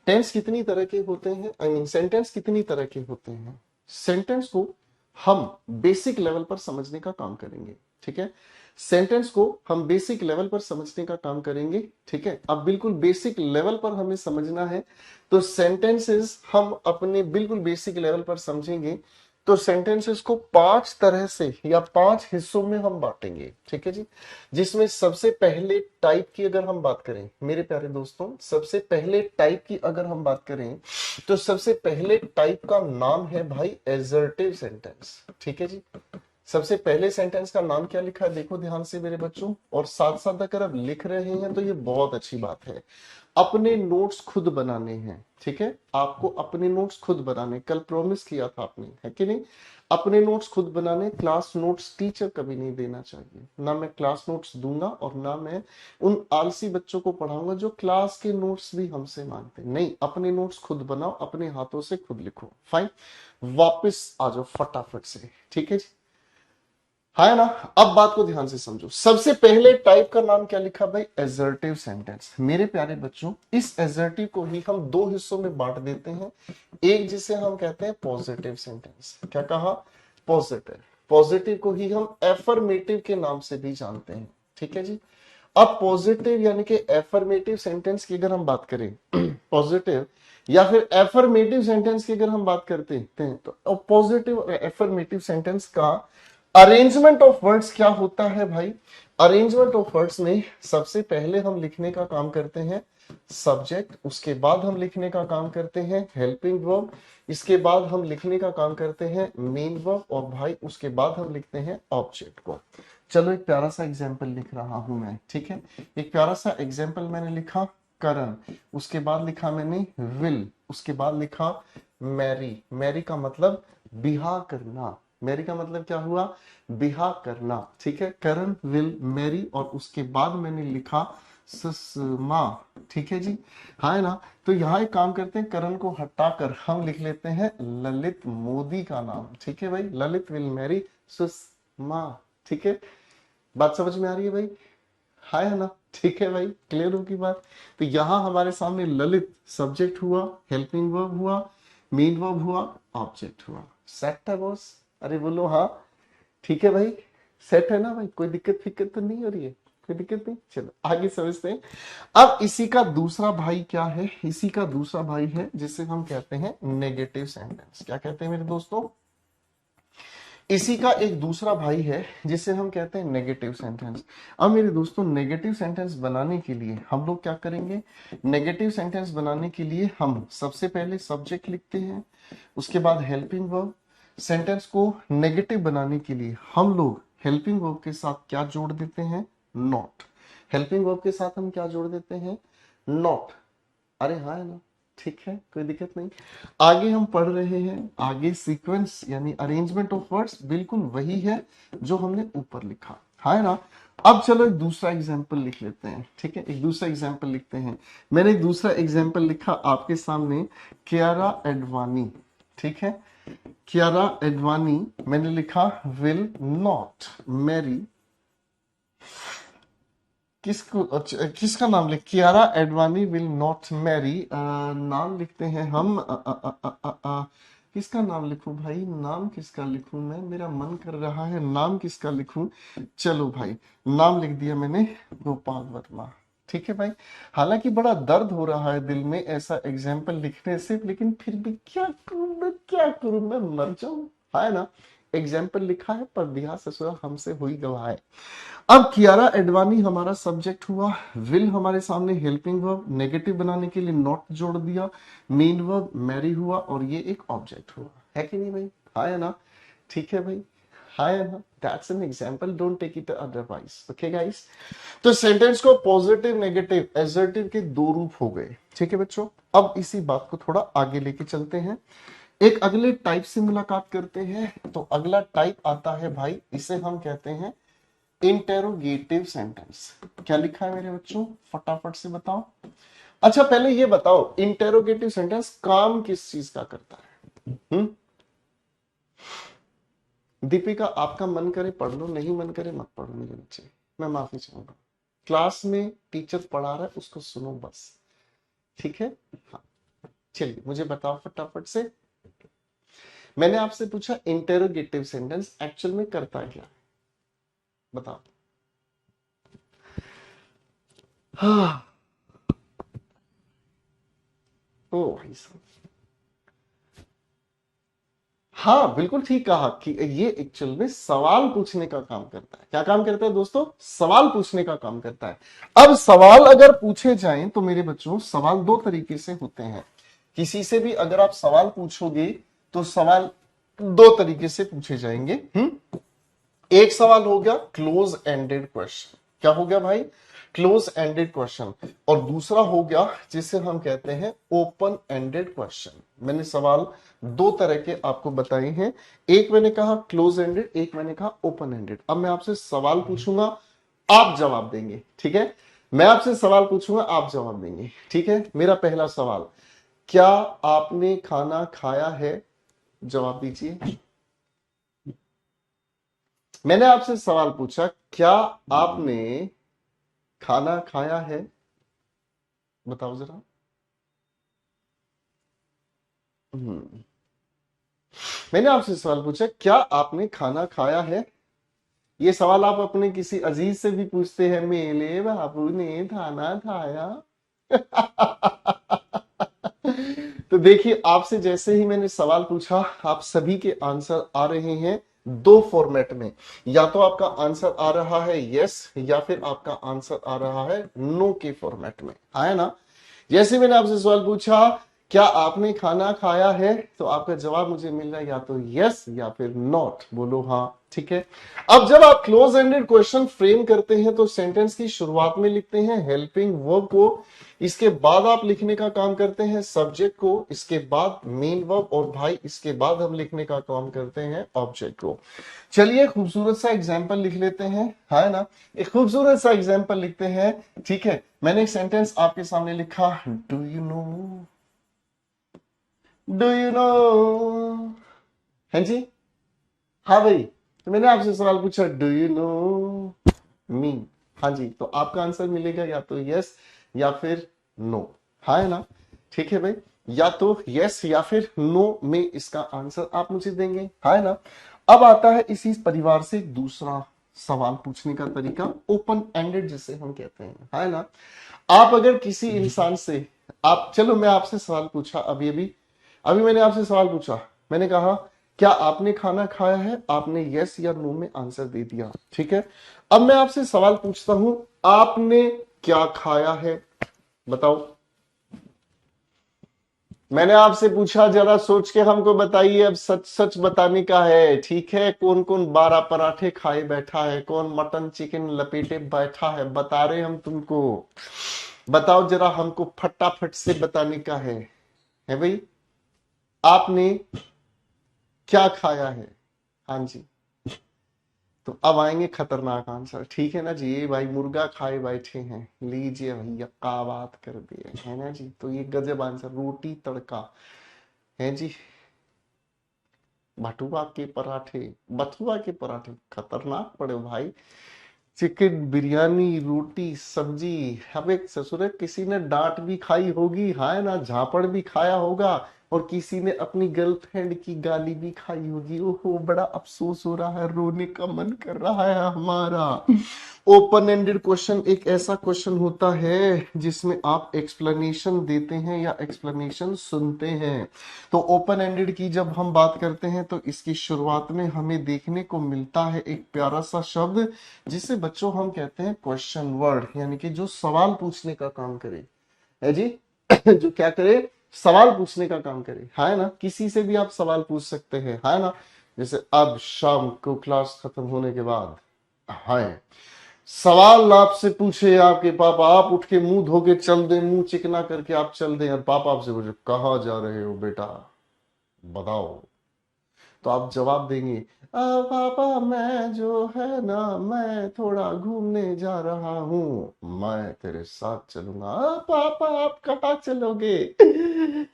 Speaker 1: टेंस कितनी तरह के होते हैं, आई मीन सेंटेंस कितनी तरह के होते हैं, सेंटेंस को हम बेसिक लेवल पर समझने का काम करेंगे, ठीक है। सेंटेंस को हम बेसिक लेवल पर समझने का काम करेंगे, ठीक है। अब बिल्कुल बेसिक लेवल पर हमें समझना है, तो सेंटेंसेस हम अपने बिल्कुल बेसिक लेवल पर समझेंगे, तो सेंटेंसेस को 5 तरह से या 5 हिस्सों में हम बांटेंगे, ठीक है जी। जिसमें सबसे पहले टाइप की अगर हम बात करें मेरे प्यारे दोस्तों, सबसे पहले टाइप की अगर हम बात करें, तो सबसे पहले टाइप का नाम है भाई एजर्टिव सेंटेंस, ठीक है जी। सबसे पहले सेंटेंस का नाम क्या लिखा है, देखो ध्यान से मेरे बच्चों, और साथ साथ अगर आप लिख रहे हैं तो ये बहुत अच्छी बात है। अपने नोट्स खुद बनाने हैं, ठीक है। आपको अपने नोट्स खुद बनाने, कल प्रॉमिस किया था आपने, है कि नहीं? अपने नोट्स खुद बनाने, क्लास नोट्स टीचर कभी नहीं देना चाहिए, ना मैं क्लास नोट्स दूंगा और ना मैं उन आलसी बच्चों को पढ़ाऊंगा जो क्लास के नोट्स भी हमसे मांगते नहीं। अपने नोट्स खुद बनाओ, अपने हाथों से खुद लिखो, फाइन। वापस आ जाओ फटाफट से, ठीक है जी, है ना? अब बात को ध्यान से समझो, सबसे पहले टाइप का नाम क्या लिखा भाई? Assertive sentence. मेरे प्यारे बच्चों, इस एजर्टिव को ही हम 2 हिस्सों में बांट देते हैं। एक जिसे हम कहते हैं पॉजिटिव सेंटेंस, क्या कहा? पॉजिटिव। पॉजिटिव को ही हम एफर्मेटिव के नाम से भी जानते हैं, ठीक है जी। अब पॉजिटिव यानी कि एफर्मेटिव सेंटेंस की अगर हम बात करें पॉजिटिव या फिर एफर्मेटिव सेंटेंस की अगर हम बात करते हैं, तो पॉजिटिव और एफर्मेटिव सेंटेंस का अरेंजमेंट ऑफ वर्ड्स क्या होता है भाई? अरेंजमेंट ऑफ वर्ड्स में सबसे पहले हम लिखने का काम करते हैं सब्जेक्ट, उसके बाद हम लिखने का काम करते हैं हेल्पिंग वर्ब, इसके बाद हम लिखने का काम करते हैं मेन वर्ब, और भाई उसके बाद हम लिखते हैं ऑब्जेक्ट को। चलो एक प्यारा सा एग्जाम्पल लिख रहा हूं मैं, ठीक है। एक प्यारा सा एग्जाम्पल मैंने लिखा करण, उसके बाद लिखा मैंने विल, उसके बाद लिखा मैरी। मैरी का मतलब बिहा करना, मैरी का मतलब क्या हुआ? बिहा करना, ठीक है। करण विल मैरी, और उसके बाद मैंने लिखा सुषमा, ठीक है जी, हाँ है ना? तो यहाँ एक काम करते हैं, करण को हटाकर हम लिख लेते हैं ललित मोदी का नाम, ठीक है भाई। ललित विल मैरी सुषमा, ठीक है। बात समझ में आ रही है भाई? हाय है ना? ठीक है भाई, क्लियर होगी बात। तो यहां हमारे सामने ललित सब्जेक्ट हुआ, हेल्पिंग वर्ब हुआ, मेन वर्ब हुआ, ऑब्जेक्ट हुआ। सेट है बॉस? अरे बोलो हाँ। ठीक है भाई, सेट है ना भाई, कोई दिक्कत फिक्कत तो नहीं हो रही है? कोई दिक्कत नहीं, चलो आगे समझते हैं। अब इसी का दूसरा भाई क्या है? इसी का दूसरा भाई है जिसे हम कहते हैं नेगेटिव सेंटेंस। क्या कहते हैं मेरे दोस्तों? इसी का एक दूसरा भाई है जिसे हम कहते हैं नेगेटिव सेंटेंस। अब मेरे दोस्तों, नेगेटिव सेंटेंस बनाने के लिए हम लोग क्या करेंगे? नेगेटिव सेंटेंस बनाने के लिए हम सबसे पहले सब्जेक्ट लिखते हैं, उसके बाद हेल्पिंग वर्ब। सेंटेंस को नेगेटिव बनाने के लिए हम लोग हेल्पिंग वर्ब के साथ क्या जोड़ देते हैं? नॉट। हेल्पिंग वर्ब के साथ हम क्या जोड़ देते हैं? नॉट। अरे हाँ है ना, ठीक है, कोई दिक्कत नहीं। आगे हम पढ़ रहे हैं, आगे सीक्वेंस यानी अरेंजमेंट ऑफ वर्ड्स बिल्कुल वही है जो हमने ऊपर लिखा, है ना। अब चलो एक दूसरा एग्जाम्पल लिख लेते हैं, ठीक है, एक दूसरा एग्जाम्पल लिखते हैं। मैंने एक दूसरा एग्जाम्पल लिखा आपके सामने, कियारा एडवानी। ठीक है, कियारा एडवानी मैंने लिखा विल नॉट मैरी, किसको, किसका नाम लिख, Kiara Advani will not marry. नाम लिखते हैं हम, किसका नाम लिखूं भाई? नाम किसका लिखूं मैं? मेरा मन कर रहा है नाम किसका लिखूं। चलो भाई, नाम लिख दिया मैंने, गोपाल वर्मा। ठीक है भाई, हालांकि बड़ा दर्द हो रहा है दिल में ऐसा एग्जाम्पल लिखने से, लेकिन फिर भी क्या करूं मैं, क्या करूं मैं, मर जाऊं, है ना। एग्जाम्पल लिखा है पर दिया ससुरा हमसे हुई गवाह है। अब कियारा एडवानी हमारा सब्जेक्ट हुआ, विल हमारे सामने हेल्पिंग वर्ब, नेगेटिव बनाने के लिए नॉट जोड़ दिया, मेन वर्ब मैरी हुआ, और ये एक ऑब्जेक्ट हुआ, है कि नहीं भाई? हाँ है ना, ठीक है भाई, हाँ है ना। That's an example, don't take it otherwise, okay guys. तो सेंटेंस को पॉजिटिव नेगेटिव एसर्टिव के दो रूप हो गए, ठीक है बच्चों। अब इसी बात को थोड़ा आगे लेके चलते हैं, एक अगले टाइप से मुलाकात करते हैं। तो अगला टाइप आता है भाई, इसे हम कहते हैं इंटेरोगेटिव सेंटेंस। क्या लिखा है मेरे बच्चों, फटाफट से बताओ। अच्छा पहले ये बताओ, इंटेरोगेटिव सेंटेंस काम किस चीज का करता है? दीपिका, आपका मन करे पढ़ लो, नहीं मन करे मत पढ़ो मेरे बच्चे, मैं माफी चाहूंगा। क्लास में टीचर पढ़ा रहा है, उसको सुनो बस, ठीक है। हाँ, चलिए मुझे बताओ फटाफट से। मैंने आपसे पूछा इंटेरोगेटिव सेंटेंस एक्चुअल में करता क्या है, बताओ। हाँ, ओ भाई साहब, हाँ बिल्कुल ठीक कहा कि ये एक्चुअल में सवाल पूछने का काम करता है। क्या काम करता है दोस्तों? सवाल पूछने का काम करता है। अब सवाल अगर पूछे जाएं तो मेरे बच्चों, सवाल दो तरीके से होते हैं। किसी से भी अगर आप सवाल पूछोगे तो सवाल दो तरीके से पूछे जाएंगे। एक सवाल हो गया क्लोज एंडेड क्वेश्चन। क्या हो गया भाई? Close ended question. और दूसरा हो गया जिसे हम कहते हैं ओपन एंडेड क्वेश्चन। मैंने सवाल दो तरह के आपको बताए हैं, एक मैंने कहा क्लोज एंडेड, एक मैंने कहा ओपन एंडेड। अब मैं आपसे सवाल पूछूंगा, आप जवाब देंगे, ठीक है। मैं आपसे सवाल पूछूंगा, आप जवाब देंगे, ठीक है। मेरा पहला सवाल, क्या आपने खाना खाया है? जवाब दीजिए। मैंने आपसे सवाल पूछा, क्या आपने खाना खाया है? बताओ जरा। हम्म। मैंने आपसे सवाल पूछा, क्या आपने खाना खाया है? ये सवाल आप अपने किसी अजीज से भी पूछते हैं, मेरे बाबू ने खाना खाया। तो देखिए, आपसे जैसे ही मैंने सवाल पूछा, आप सभी के आंसर आ रहे हैं दो फॉर्मेट में। या तो आपका आंसर आ रहा है यस, या फिर आपका आंसर आ रहा है नो के फॉर्मेट में, है ना। जैसे मैंने आपसे सवाल पूछा, क्या आपने खाना खाया है, तो आपका जवाब मुझे मिल रहा है या तो यस या फिर नॉट। बोलो हाँ, ठीक है। अब जब आप क्लोज एंडेड क्वेश्चन फ्रेम करते हैं तो सेंटेंस की शुरुआत में लिखते हैं हेल्पिंग वर्ब को, इसके बाद आप लिखने का काम करते हैं सब्जेक्ट को, इसके बाद मेन वर्ब, और भाई इसके बाद हम लिखने का काम करते हैं ऑब्जेक्ट को। चलिए खूबसूरत सा एग्जाम्पल लिख लेते हैं, है ना। एक खूबसूरत सा एग्जाम्पल लिखते हैं, ठीक है। मैंने एक सेंटेंस आपके सामने लिखा, do you know, do you know, है जी। हाँ भाई, तो मैंने आपसे सवाल पूछा, डू यू नो मी? हाँ जी, तो आपका आंसर मिलेगा या तो यस या फिर नो, है ना? ठीक है भाई, या तो यस या फिर नो में इसका आंसर आप मुझे देंगे, है ना? अब आता है इसी परिवार से दूसरा सवाल पूछने का तरीका, ओपन एंडेड जिसे हम कहते हैं, है ना? आप अगर किसी इंसान से, आप, चलो मैं आपसे सवाल पूछा अभी अभी, अभी मैंने आपसे सवाल पूछा, मैंने कहा क्या आपने खाना खाया है, आपने यस या नो में आंसर दे दिया, ठीक है? अब मैं आपसे सवाल पूछता हूं, आपने क्या खाया है, बताओ। मैंने आपसे पूछा, जरा सोच के हमको बताइए, अब सच सच बताने का है, ठीक है? कौन कौन 12 पराठे खाए बैठा है, कौन मटन चिकन लपेटे बैठा है, बता रहे हम तुमको, बताओ जरा, हमको फटाफट से बताने का है भाई, आपने क्या खाया है? हाँ जी, तो अब आएंगे खतरनाक आंसर, ठीक है ना जी? ये भाई मुर्गा खाए बैठे हैं, लीजिए भैया, का बात कर दिए, है ना जी? तो ये गजब आंसर, रोटी तड़का है जी, भटुआ के पराठे, बथुआ के पराठे, खतरनाक पड़े भाई। चिकन बिरयानी, रोटी सब्जी, अब एक ससुर किसी ने डांट भी खाई होगी, है ना? झापड़ भी खाया होगा, और किसी ने अपनी गर्लफ्रेंड की गाली भी खाई होगी। ओहो, बड़ा अफसोस हो रहा है, रोने का मन कर रहा है हमारा। ओपन एंडेड क्वेश्चन एक ऐसा क्वेश्चन होता है जिसमें आप एक्सप्लेनेशन देते हैं या एक्सप्लेनेशन सुनते हैं। तो ओपन एंडेड की जब हम बात करते हैं तो इसकी शुरुआत में हमें देखने को मिलता है एक प्यारा सा शब्द, जिसे बच्चों हम कहते हैं क्वेश्चन वर्ड, यानी कि जो सवाल पूछने का काम करे, है जी? जो क्या करे, सवाल पूछने का काम करे, है ना? किसी से भी आप सवाल पूछ सकते हैं, है ना? जैसे अब शाम को क्लास खत्म होने के बाद, है, सवाल आपसे पूछे आपके पापा, आप उठ के मुंह धो के चल दे, मुंह चिकना करके आप चल दे, और पापा आपसे पूछे कहाँ जा रहे हो बेटा, बताओ, तो आप जवाब देंगे, पापा मैं जो है ना, मैं थोड़ा घूमने जा रहा हूँ, मैं तेरे साथ चलूंगा। पापा आप कहाँ चलोगे,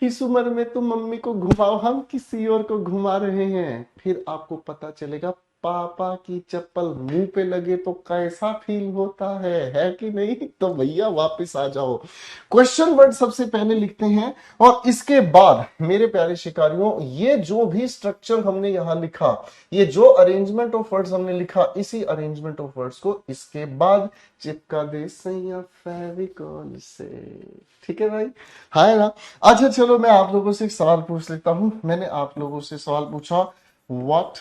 Speaker 1: इस उम्र में तुम मम्मी को घुमाओ, हम किसी और को घुमा रहे हैं। फिर आपको पता चलेगा पापा की चप्पल मुंह पे लगे तो कैसा फील होता है कि नहीं? तो भैया वापस आ जाओ, क्वेश्चन वर्ड सबसे पहले लिखते हैं, और इसके बाद मेरे प्यारे शिकारियों, ये जो भी स्ट्रक्चर हमने यहां लिखा, ये जो अरेंजमेंट ऑफ वर्ड्स हमने लिखा, इसी अरेंजमेंट ऑफ वर्ड्स को इसके बाद चिपका दे सैया फेविकॉल से, ठीक है भाई, है ना? अच्छा चलो, मैं आप लोगों से एक सवाल पूछ लेता हूं। मैंने आप लोगों से सवाल पूछा, what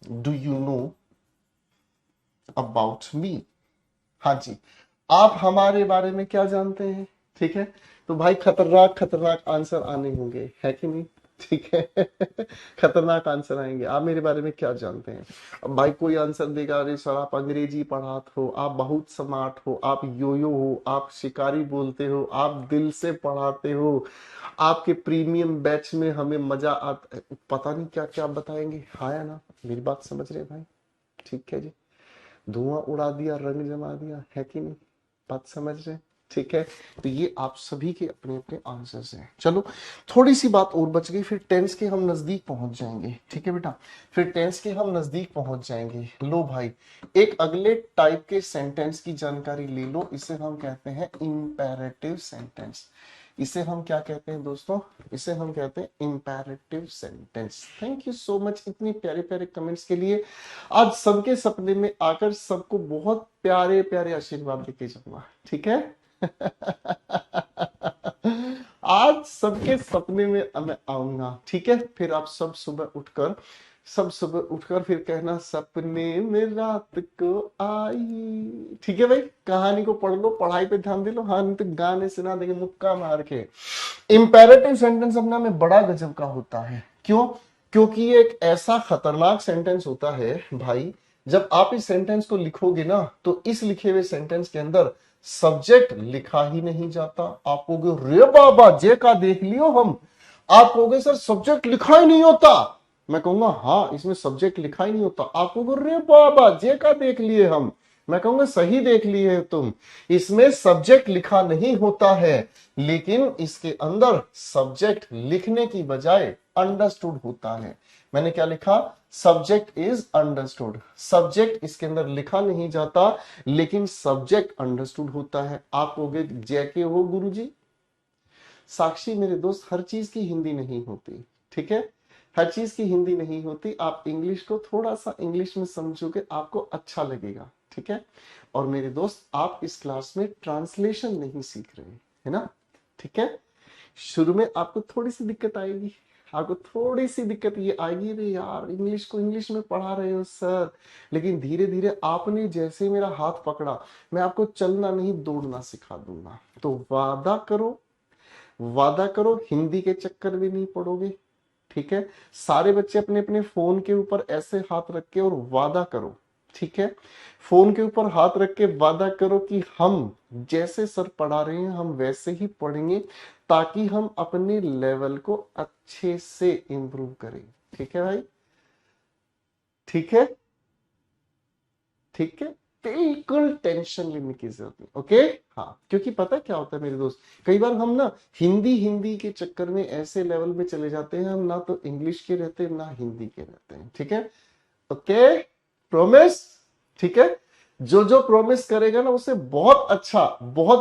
Speaker 1: do you know about me? हाँ जी, आप हमारे बारे में क्या जानते हैं? ठीक है, तो भाई खतरनाक खतरनाक आंसर आने होंगे, है कि नहीं? ठीक है, खतरनाक आंसर आएंगे। आप मेरे बारे में क्या जानते हैं? अब भाई कोई आंसर देगा, अरे सर आप अंग्रेजी पढ़ाते हो, आप बहुत स्मार्ट हो, आप योयो हो, आप शिकारी बोलते हो, आप दिल से पढ़ाते हो, आपके प्रीमियम बैच में हमें मजा आता है, पता नहीं क्या क्या बताएंगे, हाँ या ना? मेरी बात समझ रहे भाई? ठीक है जी, धुआं उड़ा दिया, रंग जमा दिया, है कि नहीं? बात समझ रहे? ठीक है, तो ये आप सभी के अपने अपने आंसर्स हैं। चलो, थोड़ी सी बात और बच गई, फिर टेंस के हम नजदीक पहुंच जाएंगे, ठीक है बेटा? फिर टेंस के हम नजदीक पहुंच जाएंगे। लो भाई, एक अगले टाइप के सेंटेंस की जानकारी ले लो, इसे हम कहते हैं इंपेरेटिव सेंटेंस। इसे हम क्या कहते हैं दोस्तों? इसे हम कहते हैं imperative sentence. Thank you so much इतनी प्यारे प्यारे कमेंट्स के लिए। आज सबके सपने में आकर सबको बहुत प्यारे प्यारे आशीर्वाद देके जाऊंगा, ठीक है? आज सबके सपने में मैं आऊंगा, ठीक है? फिर आप सब सुबह उठकर फिर कहना, सपने में रात को आई, ठीक है भाई? कहानी को पढ़ लो, पढ़ाई पे ध्यान दे लो, हाँ नहीं तो गाने सुना देंगे मुक्का मार के। इंपेरेटिव सेंटेंस अपना में बड़ा गजब का होता है, क्यों? क्योंकि ये एक ऐसा खतरनाक सेंटेंस होता है भाई, जब आप इस सेंटेंस को लिखोगे ना, तो इस लिखे हुए सेंटेंस के अंदर सब्जेक्ट लिखा ही नहीं जाता। आप कहोगे रे बाबा जे का देख लियो हम, आप कहोगे सर सब्जेक्ट लिखा ही नहीं होता, मैं कहूंगा हाँ इसमें सब्जेक्ट लिखा ही नहीं होता, आप कहोगे रे बाबा जे का देख लिए हम, मैं कहूंगा सही देख लिए हो तुम। इसमें सब्जेक्ट लिखा नहीं होता है, लेकिन इसके अंदर सब्जेक्ट लिखने की बजाय अंडरस्टूड होता है। मैंने क्या लिखा? Subject is understood. सब्जेक्ट इसके अंदर लिखा नहीं जाता, लेकिन सब्जेक्ट अंडरस्टूड होता है। आप कहोगे जय के हो गुरुजी। साक्षी मेरे दोस्त, हर चीज की हिंदी नहीं होती, ठीक है? हर चीज की हिंदी नहीं होती। आप इंग्लिश को थोड़ा सा इंग्लिश में समझोगे, आपको अच्छा लगेगा, ठीक है? और मेरे दोस्त, आप इस क्लास में ट्रांसलेशन नहीं सीख रहे, है ना? ठीक है? शुरू में आपको थोड़ी सी दिक्कत आएगी, आपको थोड़ी सी दिक्कत ये आएगी, रे यार इंग्लिश को इंग्लिश में पढ़ा रहे हो सर। लेकिन धीरे धीरे आपने जैसे मेरा हाथ पकड़ा, मैं आपको चलना नहीं दौड़ना सिखा दूंगा। तो वादा करो, वादा करो हिंदी के चक्कर में नहीं पड़ोगे, ठीक है? सारे बच्चे अपने अपने फोन के ऊपर ऐसे हाथ रख के और वादा करो, ठीक है? फोन के ऊपर हाथ रख के वादा करो कि हम जैसे सर पढ़ा रहे हैं हम वैसे ही पढ़ेंगे, ताकि हम अपने लेवल को अच्छे से इंप्रूव करें। ठीक है भाई? ठीक है? ठीक है? बिल्कुल टेंशन लेने की जरूरत नहीं, ओके? हाँ, क्योंकि पता है क्या होता है मेरे दोस्त, कई बार हम ना हिंदी हिंदी के चक्कर में ऐसे लेवल में चले जाते हैं, हम ना तो इंग्लिश के रहते हैं ना हिंदी के रहते हैं, ठीक है? Okay, promise? ठीक है? जो जो प्रॉमिस करेगा ना उसे बहुत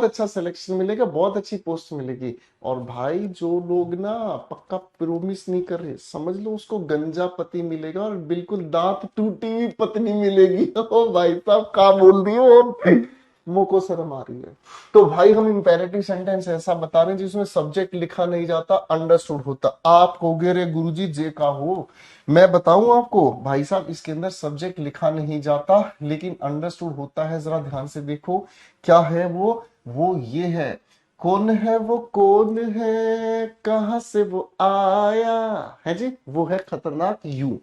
Speaker 1: अच्छा सिलेक्शन मिलेगा, बहुत अच्छी पोस्ट मिलेगी। और भाई जो लोग ना पक्का प्रॉमिस नहीं कर रहे, समझ लो उसको गंजा पति मिलेगा और बिल्कुल दांत टूटी हुई पत्नी मिलेगी। ओ भाई साहब, का बोल दिए वो, मुंह को शर्म आ रही है। तो भाई हम इंपेरेटिव सेंटेंस ऐसा बता रहे हैं जिसमें सब्जेक्ट लिखा नहीं जाता, अंडरस्टूड होता। आप कहोगे रे गुरुजी जे का हो, मैं बताऊं आपको भाई साहब, इसके अंदर सब्जेक्ट लिखा नहीं जाता लेकिन अंडरस्टूड होता है। जरा ध्यान से देखो क्या है वो ये है, कौन है वो, कौन है, कहां से वो आया है जी, वो है खतरनाक यू।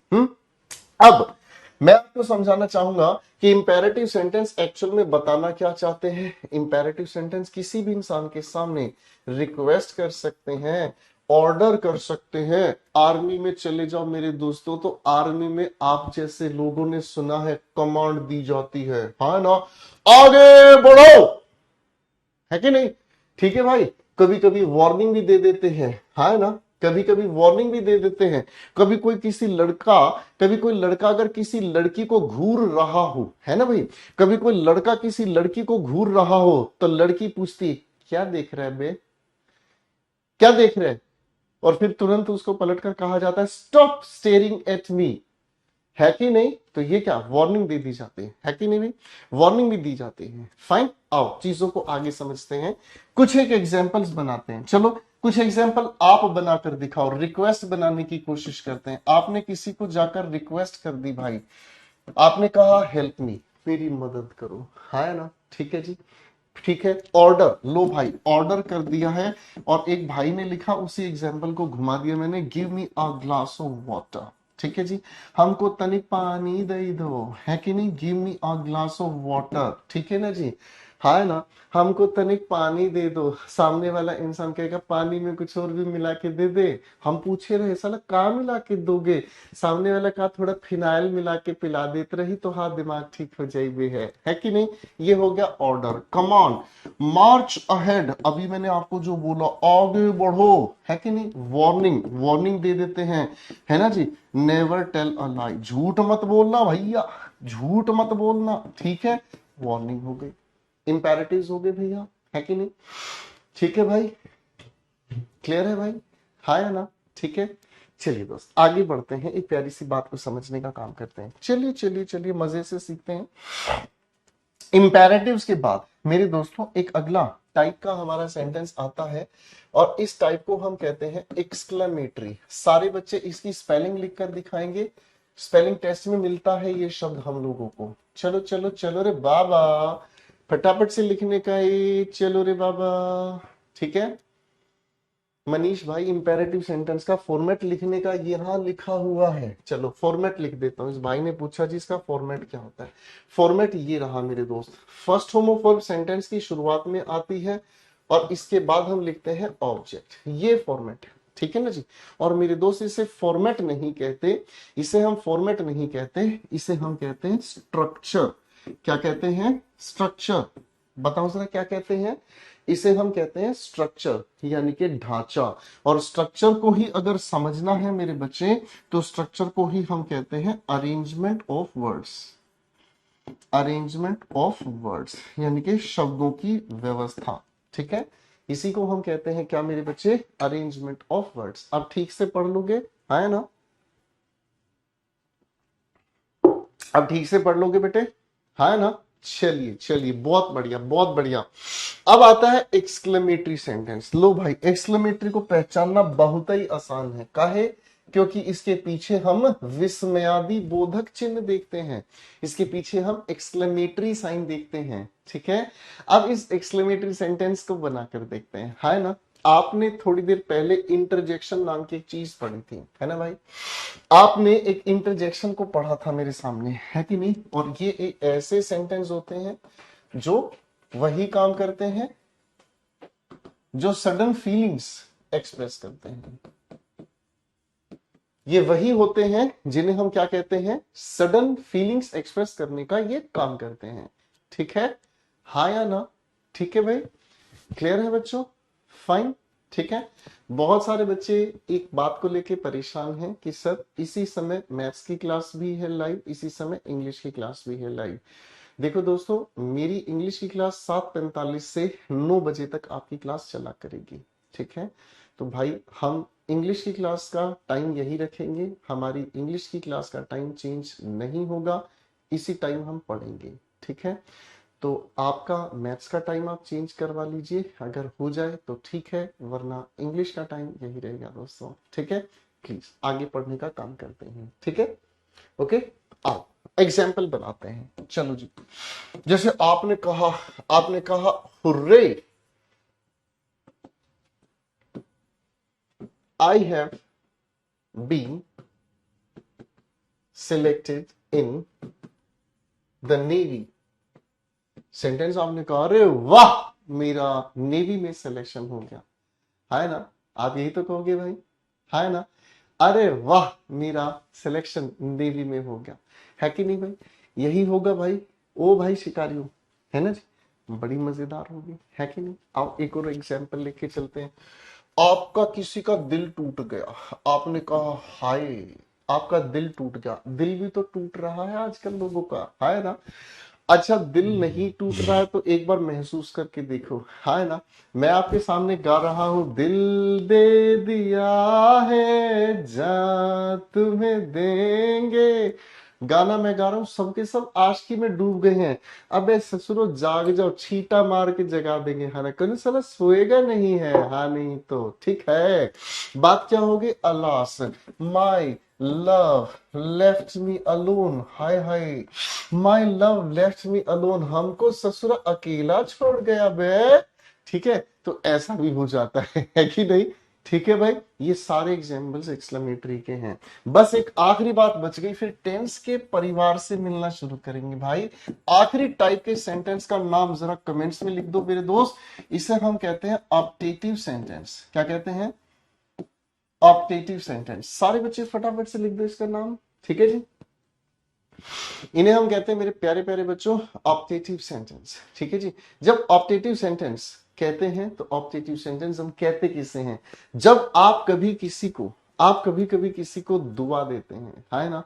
Speaker 1: अब मैं आपको समझाना चाहूंगा कि इंपेरेटिव सेंटेंस एक्चुअल में बताना क्या चाहते हैं। इंपेरेटिव सेंटेंस किसी भी इंसान के सामने रिक्वेस्ट कर सकते हैं, ऑर्डर कर सकते हैं। आर्मी में चले जाओ मेरे दोस्तों, तो आर्मी में आप जैसे लोगों ने सुना है कमांड दी जाती है, हाँ ना, आगे बढ़ो, है कि नहीं? ठीक है भाई, कभी कभी वार्निंग भी दे देते हैं, है ना? कभी कभी वार्निंग भी दे देते हैं। कभी कोई लड़का अगर किसी लड़की को घूर रहा हो, है ना भाई, कभी कोई लड़का किसी लड़की को घूर रहा हो तो लड़की पूछती क्या देख रहा है बे, क्या देख रहे हैं? और फिर तुरंत उसको पलटकर कहा जाता है स्टॉप स्टेयरिंग एट मी, है कि नहीं? तो ये क्या वार्निंग दे दी जाती है कि नहीं भाई? वार्निंग भी दी जाती है। फाइन, आओ चीजों को आगे समझते हैं, कुछ एक एग्जांपल्स बनाते हैं। चलो कुछ एग्जांपल आप बनाकर दिखाओ, रिक्वेस्ट बनाने की कोशिश करते हैं। आपने किसी को जाकर रिक्वेस्ट कर दी भाई, आपने कहा हेल्प मी, मेरी मदद करो, है ना? ठीक है जी, ठीक है। ऑर्डर लो भाई, ऑर्डर कर दिया है और एक भाई ने लिखा, उसी एग्जांपल को घुमा दिया मैंने, give me a glass of water. ठीक है जी, हमको तनिक पानी दे दो, है कि नहीं? Give me a glass of water, ठीक है ना जी? हाँ ना, हमको तनिक पानी दे दो। सामने वाला इंसान कहेगा पानी में कुछ और भी मिला के दे दे। हम पूछे रहे साला का मिला के दोगे, सामने वाला का थोड़ा फिनाइल मिला के पिला देते रही तो हाँ दिमाग ठीक हो जाए, है कि नहीं? ये हो गया order. Come on, March ahead, अभी मैंने आपको जो बोला आगे बढ़ो, है कि नहीं? वार्निंग, वार्निंग दे देते हैं, है ना जी? नेवर टेल अ लाई, झूठ मत बोलना भैया, झूठ मत बोलना, ठीक है? वार्निंग हो गई, इंपेरेटिव्स हो गए भैया, है कि नहीं? ठीक है भाई, क्लियर है भाई? हाँ है ना? ठीक है, चलिए दोस्त आगे बढ़ते हैं, एक प्यारी सी बात को समझने का काम करते हैं। चलिए चलिए चलिए, मजे से सीखते हैं। इंपेरेटिव्स के बाद मेरे दोस्तों एक अगला टाइप का हमारा सेंटेंस आता है और इस टाइप को हम कहते हैं एक्सक्लेमेटरी। सारे बच्चे इसकी स्पेलिंग लिखकर दिखाएंगे, स्पेलिंग टेस्ट में मिलता है ये शब्द हम लोगों को। चलो चलो चलो रे बाबा, फटाफट से लिखने का ही, चलो रे बाबा। ठीक है मनीष भाई, इंपेरेटिव सेंटेंस का फॉर्मेट लिखने का यहाँ लिखा हुआ है। चलो फॉर्मेट लिख देता हूँ। इस भाई ने पूछा जी इसका फॉर्मेट क्या होता है। फॉर्मेट ये रहा मेरे दोस्त, फर्स्ट होमोफोर्म सेंटेंस की शुरुआत में आती है और इसके बाद हम लिखते हैं ऑब्जेक्ट, ये फॉर्मेट है, ठीक है ना जी? और मेरे दोस्त इसे फॉर्मेट नहीं कहते, इसे हम फॉर्मेट नहीं कहते, इसे हम कहते हैं स्ट्रक्चर। क्या कहते हैं? स्ट्रक्चर। बताओ जरा क्या कहते हैं? इसे हम कहते हैं स्ट्रक्चर, यानी कि ढांचा। और स्ट्रक्चर को ही अगर समझना है मेरे बच्चे, तो स्ट्रक्चर को ही हम कहते हैं arrangement of words. Arrangement of words यानी कि शब्दों की व्यवस्था। ठीक है, इसी को हम कहते हैं क्या मेरे बच्चे? Arrangement of words. अब ठीक से पढ़ लोगे, है ना? अब ठीक से पढ़ लोगे बेटे, है ना? चलिए चलिए, बहुत बढ़िया बहुत बढ़िया। अब आता है एक्सक्लेमेटरी सेंटेंस। लो भाई, एक्सक्लेमेटरी को पहचानना बहुत ही आसान है। काहे? क्योंकि इसके पीछे हम विस्मयादि बोधक चिन्ह देखते हैं, इसके पीछे हम एक्सक्लेमेटरी साइन देखते हैं। ठीक है, अब इस एक्सक्लेमेटरी सेंटेंस को बनाकर देखते हैं, है ना? आपने थोड़ी देर पहले इंटरजेक्शन नाम की एक चीज पढ़ी थी, है ना भाई? आपने एक इंटरजेक्शन को पढ़ा था मेरे सामने, है कि नहीं? और ये एक ऐसे सेंटेंस होते हैं जो वही काम करते हैं जो सडन फीलिंग्स एक्सप्रेस करते हैं। ये वही होते हैं जिन्हें हम क्या कहते हैं? सडन फीलिंग्स एक्सप्रेस करने का ये काम करते हैं। ठीक है, हाँ या ना? ठीक है भाई, क्लियर है बच्चों? फाइन, ठीक है। बहुत सारे बच्चे एक बात को लेके परेशान हैं कि सर इसी समय मैथ्स की क्लास भी है लाइव, इसी समय इंग्लिश की क्लास भी है लाइव। देखो दोस्तों, मेरी इंग्लिश की क्लास 7:45 से 9 बजे तक आपकी क्लास चला करेगी। ठीक है, तो भाई हम इंग्लिश की क्लास का टाइम यही रखेंगे, हमारी इंग्लिश की क्लास का टाइम चेंज नहीं होगा, इसी टाइम हम पढ़ेंगे। ठीक है, तो आपका मैथ्स का टाइम आप चेंज करवा लीजिए, अगर हो जाए तो ठीक है, वरना इंग्लिश का टाइम यही रहेगा दोस्तों। ठीक है, प्लीज आगे पढ़ने का काम करते हैं। ठीक है, ओके। आओ एग्जाम्पल बनाते हैं, चलो जी। जैसे आपने कहा hurray, I have been selected in the navy. Sentence आपने कहा, अरे वाह मेरा नेवी में सिलेक्शन हो गया, है ना? आप यही तो कहोगे भाई, है ना? अरे वाह मेरा सिलेक्शन नेवी में हो गया, है कि नहीं भाई? यही होगा भाई। ओ भाई शिकारियों, है ना जी? बड़ी मजेदार होगी, है कि नहीं? आप एक और एग्जांपल लेके चलते हैं। आपका किसी का दिल टूट गया, आपने कहा हाय, आपका दिल टूट गया। दिल भी तो टूट रहा है आजकल लोगों का, है ना? अच्छा, दिल नहीं टूट रहा है तो एक बार महसूस करके देखो, है ना? मैं आपके सामने गा रहा हूं, दिल दे दिया है जा तुम्हें देंगे। गाना मैं गा रहा हूं, सबके सब आशिकी में डूब गए हैं। अबे ससुरो जाग जाओ, छीटा मार के जगा देंगे, है ना? कहीं साला सोएगा नहीं है, हाँ नहीं तो ठीक है। बात क्या होगी? Alas, my love left me alone, hi hi, my love left me alone, हमको ससुर अकेला छोड़ गया बे। ठीक है, तो ऐसा भी हो जाता है कि नहीं? ठीक है भाई, ये सारे एग्जाम्पल्स एक्सक्लेमेटरी के हैं। बस एक आखिरी बात बच गई, फिर टेंस के परिवार से मिलना शुरू करेंगे भाई। आखिरी टाइप के सेंटेंस का नाम जरा कमेंट्स में लिख दो मेरे दोस्त। इसे हम कहते हैं ऑप्टेटिव सेंटेंस। क्या कहते हैं? Optative sentence. सारे बच्चे फटाफट से लिख दो इसका नाम, ठीक है जी? इन्हें हम कहते हैं मेरे प्यारे प्यारे बच्चों ऑप्टेटिव सेंटेंस। ठीक है जी, जब ऑप्टेटिव सेंटेंस कहते हैं तो ऑप्टेटिव सेंटेंस हम कहते किसे हैं? जब आप कभी कभी किसी को दुआ देते हैं, है ना?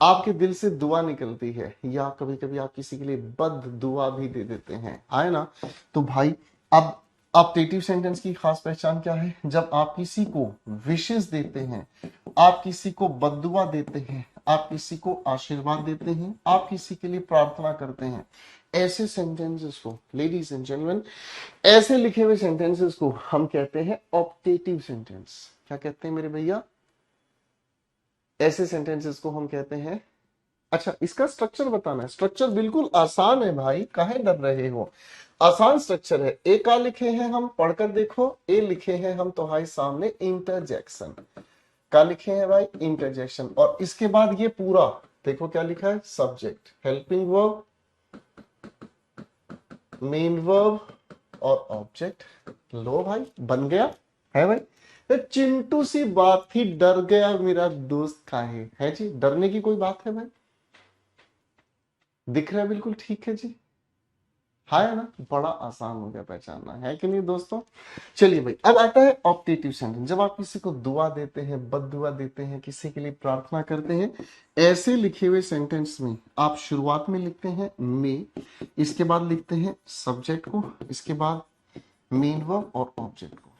Speaker 1: आपके दिल से दुआ निकलती है, या कभी कभी आप किसी के लिए बद दुआ भी दे देते हैं, है ना? तो भाई अब ऑप्टेटिव सेंटेंस की खास पहचान क्या है? जब आप किसी को विशेष देते हैं, आप किसी को बद्दुआ देते हैं, आप किसी को आशीर्वाद देते हैं, आप किसी के लिए प्रार्थना करते हैं, ऐसे सेंटेंसेस को, लेडीज एंड जेंटलमैन, ऐसे लिखे हुए सेंटेंसेस को हम कहते हैं ऑप्टेटिव सेंटेंस। क्या कहते हैं मेरे भैया? ऐसे सेंटेंसेस को हम कहते हैं। अच्छा, इसका स्ट्रक्चर बताना है। स्ट्रक्चर बिल्कुल आसान है भाई, काहे डर रहे हो? आसान स्ट्रक्चर है। ए का लिखे हैं हम, पढ़कर देखो। ए लिखे हैं हम तुम्हारे सामने इंटरजेक्शन। क्या लिखे हैं भाई? इंटरजेक्शन। और इसके बाद ये पूरा देखो क्या लिखा है? Subject, helping verb, main verb और ऑब्जेक्ट। लो भाई, बन गया है भाई। ये चिंटू सी बात थी, डर गया मेरा दोस्त काहे? है जी, डरने की कोई बात है भाई? दिख रहा है, बिल्कुल ठीक है जी। है ना, बड़ा आसान हो गया पहचानना, है कि नहीं दोस्तों। चलिए भाई, अब आता है ऑप्टेटिव सेंटेंस। जब आप किसी को दुआ देते हैं, बद दुआ देते हैं, किसी के लिए प्रार्थना करते हैं, ऐसे लिखे हुए सेंटेंस में आप शुरुआत में लिखते हैं मे, इसके बाद लिखते हैं सब्जेक्ट को, इसके बाद मेन वर्ब और ऑब्जेक्ट को।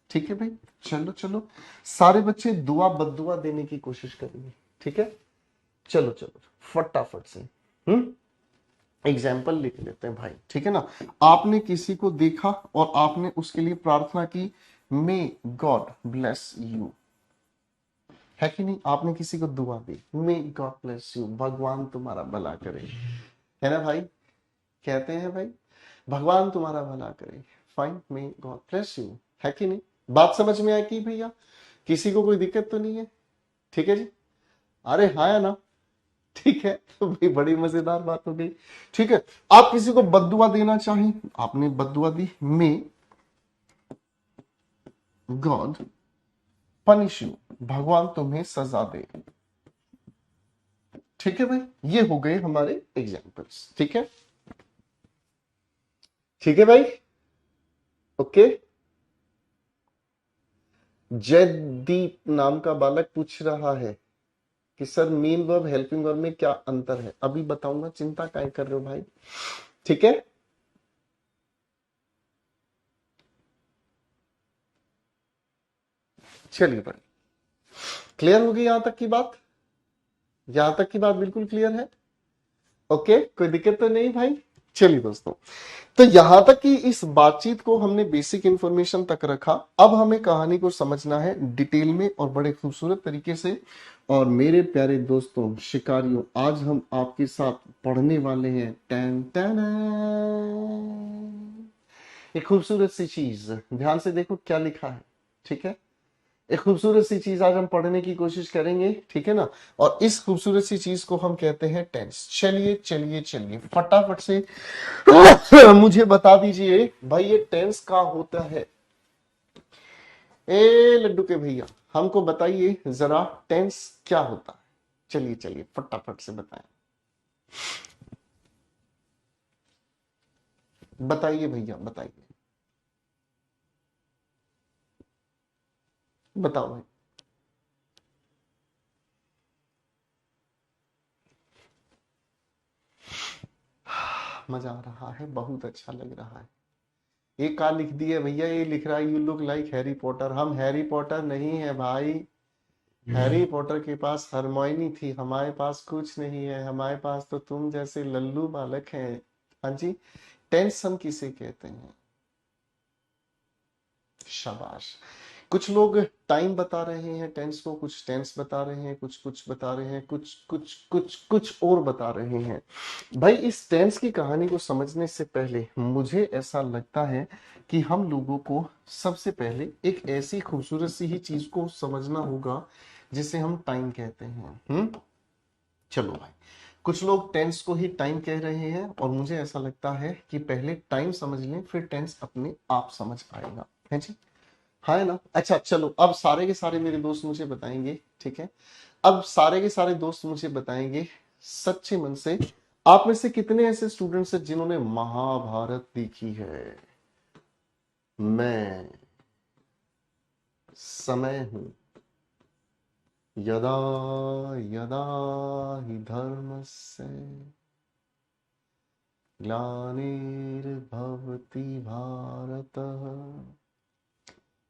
Speaker 1: ठीक है भाई, चलो चलो, सारे बच्चे दुआ बद दुआ देने की कोशिश करेंगे, ठीक है। चलो चलो फटाफट से एग्जाम्पल लिख लेते हैं भाई, ठीक है ना। आपने किसी को देखा और आपने उसके लिए प्रार्थना की, मे गॉड ब्लेस यू, है कि नहीं। आपने किसी को दुआ दी, मे गॉड ब्लेस यू, भगवान तुम्हारा भला करे, है ना भाई। कहते हैं भाई भगवान तुम्हारा भला करे, fine, may God bless you, है कि नहीं। बात समझ में आई कि भैया, किसी को कोई दिक्कत तो नहीं है, ठीक है जी। अरे हाँ या ना, ठीक है, तो भाई बड़ी मजेदार बात हो गई। ठीक है, आप किसी को बद्दुआ देना चाहें, आपने बद्दुआ दी, मे गॉड पनिश यू, भगवान तुम्हें सजा दे। ठीक है भाई, ये हो गए हमारे एग्जाम्पल्स, ठीक है। ठीक है भाई, ओके। जयदीप नाम का बालक पूछ रहा है कि sir main verb helping verb में क्या अंतर है। अभी बताऊंगा, चिंता काय कर रहे हो भाई, ठीक है। चलिए भाई, क्लियर हो गई यहां तक की बात, यहां तक की बात बिल्कुल क्लियर है, ओके, कोई दिक्कत तो नहीं भाई। चलिए दोस्तों, तो यहां तक कि इस बातचीत को हमने बेसिक इंफॉर्मेशन तक रखा। अब हमें कहानी को समझना है डिटेल में और बड़े खूबसूरत तरीके से। और मेरे प्यारे दोस्तों शिकारियों, आज हम आपके साथ पढ़ने वाले हैं टैन टैन, एक खूबसूरत सी चीज। ध्यान से देखो क्या लिखा है, ठीक है। एक खूबसूरत सी चीज आज हम पढ़ने की कोशिश करेंगे, ठीक है ना। और इस खूबसूरत सी चीज को हम कहते हैं टेंस। चलिए चलिए चलिए फटाफट से मुझे बता दीजिए भाई, ये टेंस का होता है। ए लड्डू के भैया, हमको बताइए जरा टेंस क्या होता है। चलिए चलिए फटाफट से बताएं, बताइए भैया बताइए, बताओ भाई। मजा आ रहा है, बहुत अच्छा लग रहा है। ये का लिख दिए भैया, ये लिख रहा है you look like Harry Potter. हम हैरी पॉटर नहीं है भाई, हैरी पॉटर के पास हरमोइनी थी, हमारे पास कुछ नहीं है, हमारे पास तो तुम जैसे लल्लू बालक हैं। हाँ जी, टेंस हम किसे कहते हैं। शाबाश। कुछ लोग टाइम बता रहे हैं टेंस को, कुछ टेंस बता रहे हैं, कुछ कुछ बता रहे हैं, कुछ कुछ कुछ कुछ और बता रहे हैं। भाई इस टेंस की कहानी को समझने से पहले मुझे ऐसा लगता है कि हम लोगों को सबसे पहले एक ऐसी खूबसूरत सी ही चीज को समझना होगा जिसे हम टाइम कहते हैं। चलो भाई, कुछ लोग टेंस को ही टाइम कह रहे हैं और मुझे ऐसा लगता है कि पहले टाइम समझ लें, फिर टेंस अपने आप समझ आएगा, है जी। हाँ है ना। अच्छा चलो, अब सारे के सारे मेरे दोस्त मुझे बताएंगे, ठीक है। अब सारे के सारे दोस्त मुझे बताएंगे सच्चे मन से, आप में से कितने ऐसे स्टूडेंट्स हैं जिन्होंने महाभारत देखी है। मैं समय हूं, यदा यदा हि धर्मस्य ग्लानिर्भवति भारत।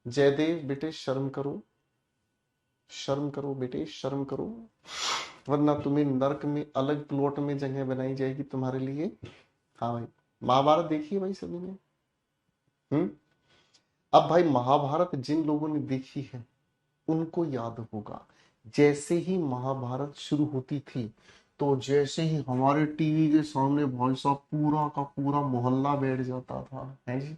Speaker 1: जयदेव बेटे शर्म करो, शर्म करो बेटे शर्म करो, वरना तुम्हें नरक में अलग प्लॉट में जगह बनाई जाएगी तुम्हारे लिए। हाँ भाई, महाभारत देखी है भाई सभी ने। हम्म। अब भाई महाभारत जिन लोगों ने देखी है उनको याद होगा, जैसे ही महाभारत शुरू होती थी तो जैसे ही हमारे टीवी के सामने भाई साहब पूरा का पूरा मोहल्ला बैठ जाता था, है जी।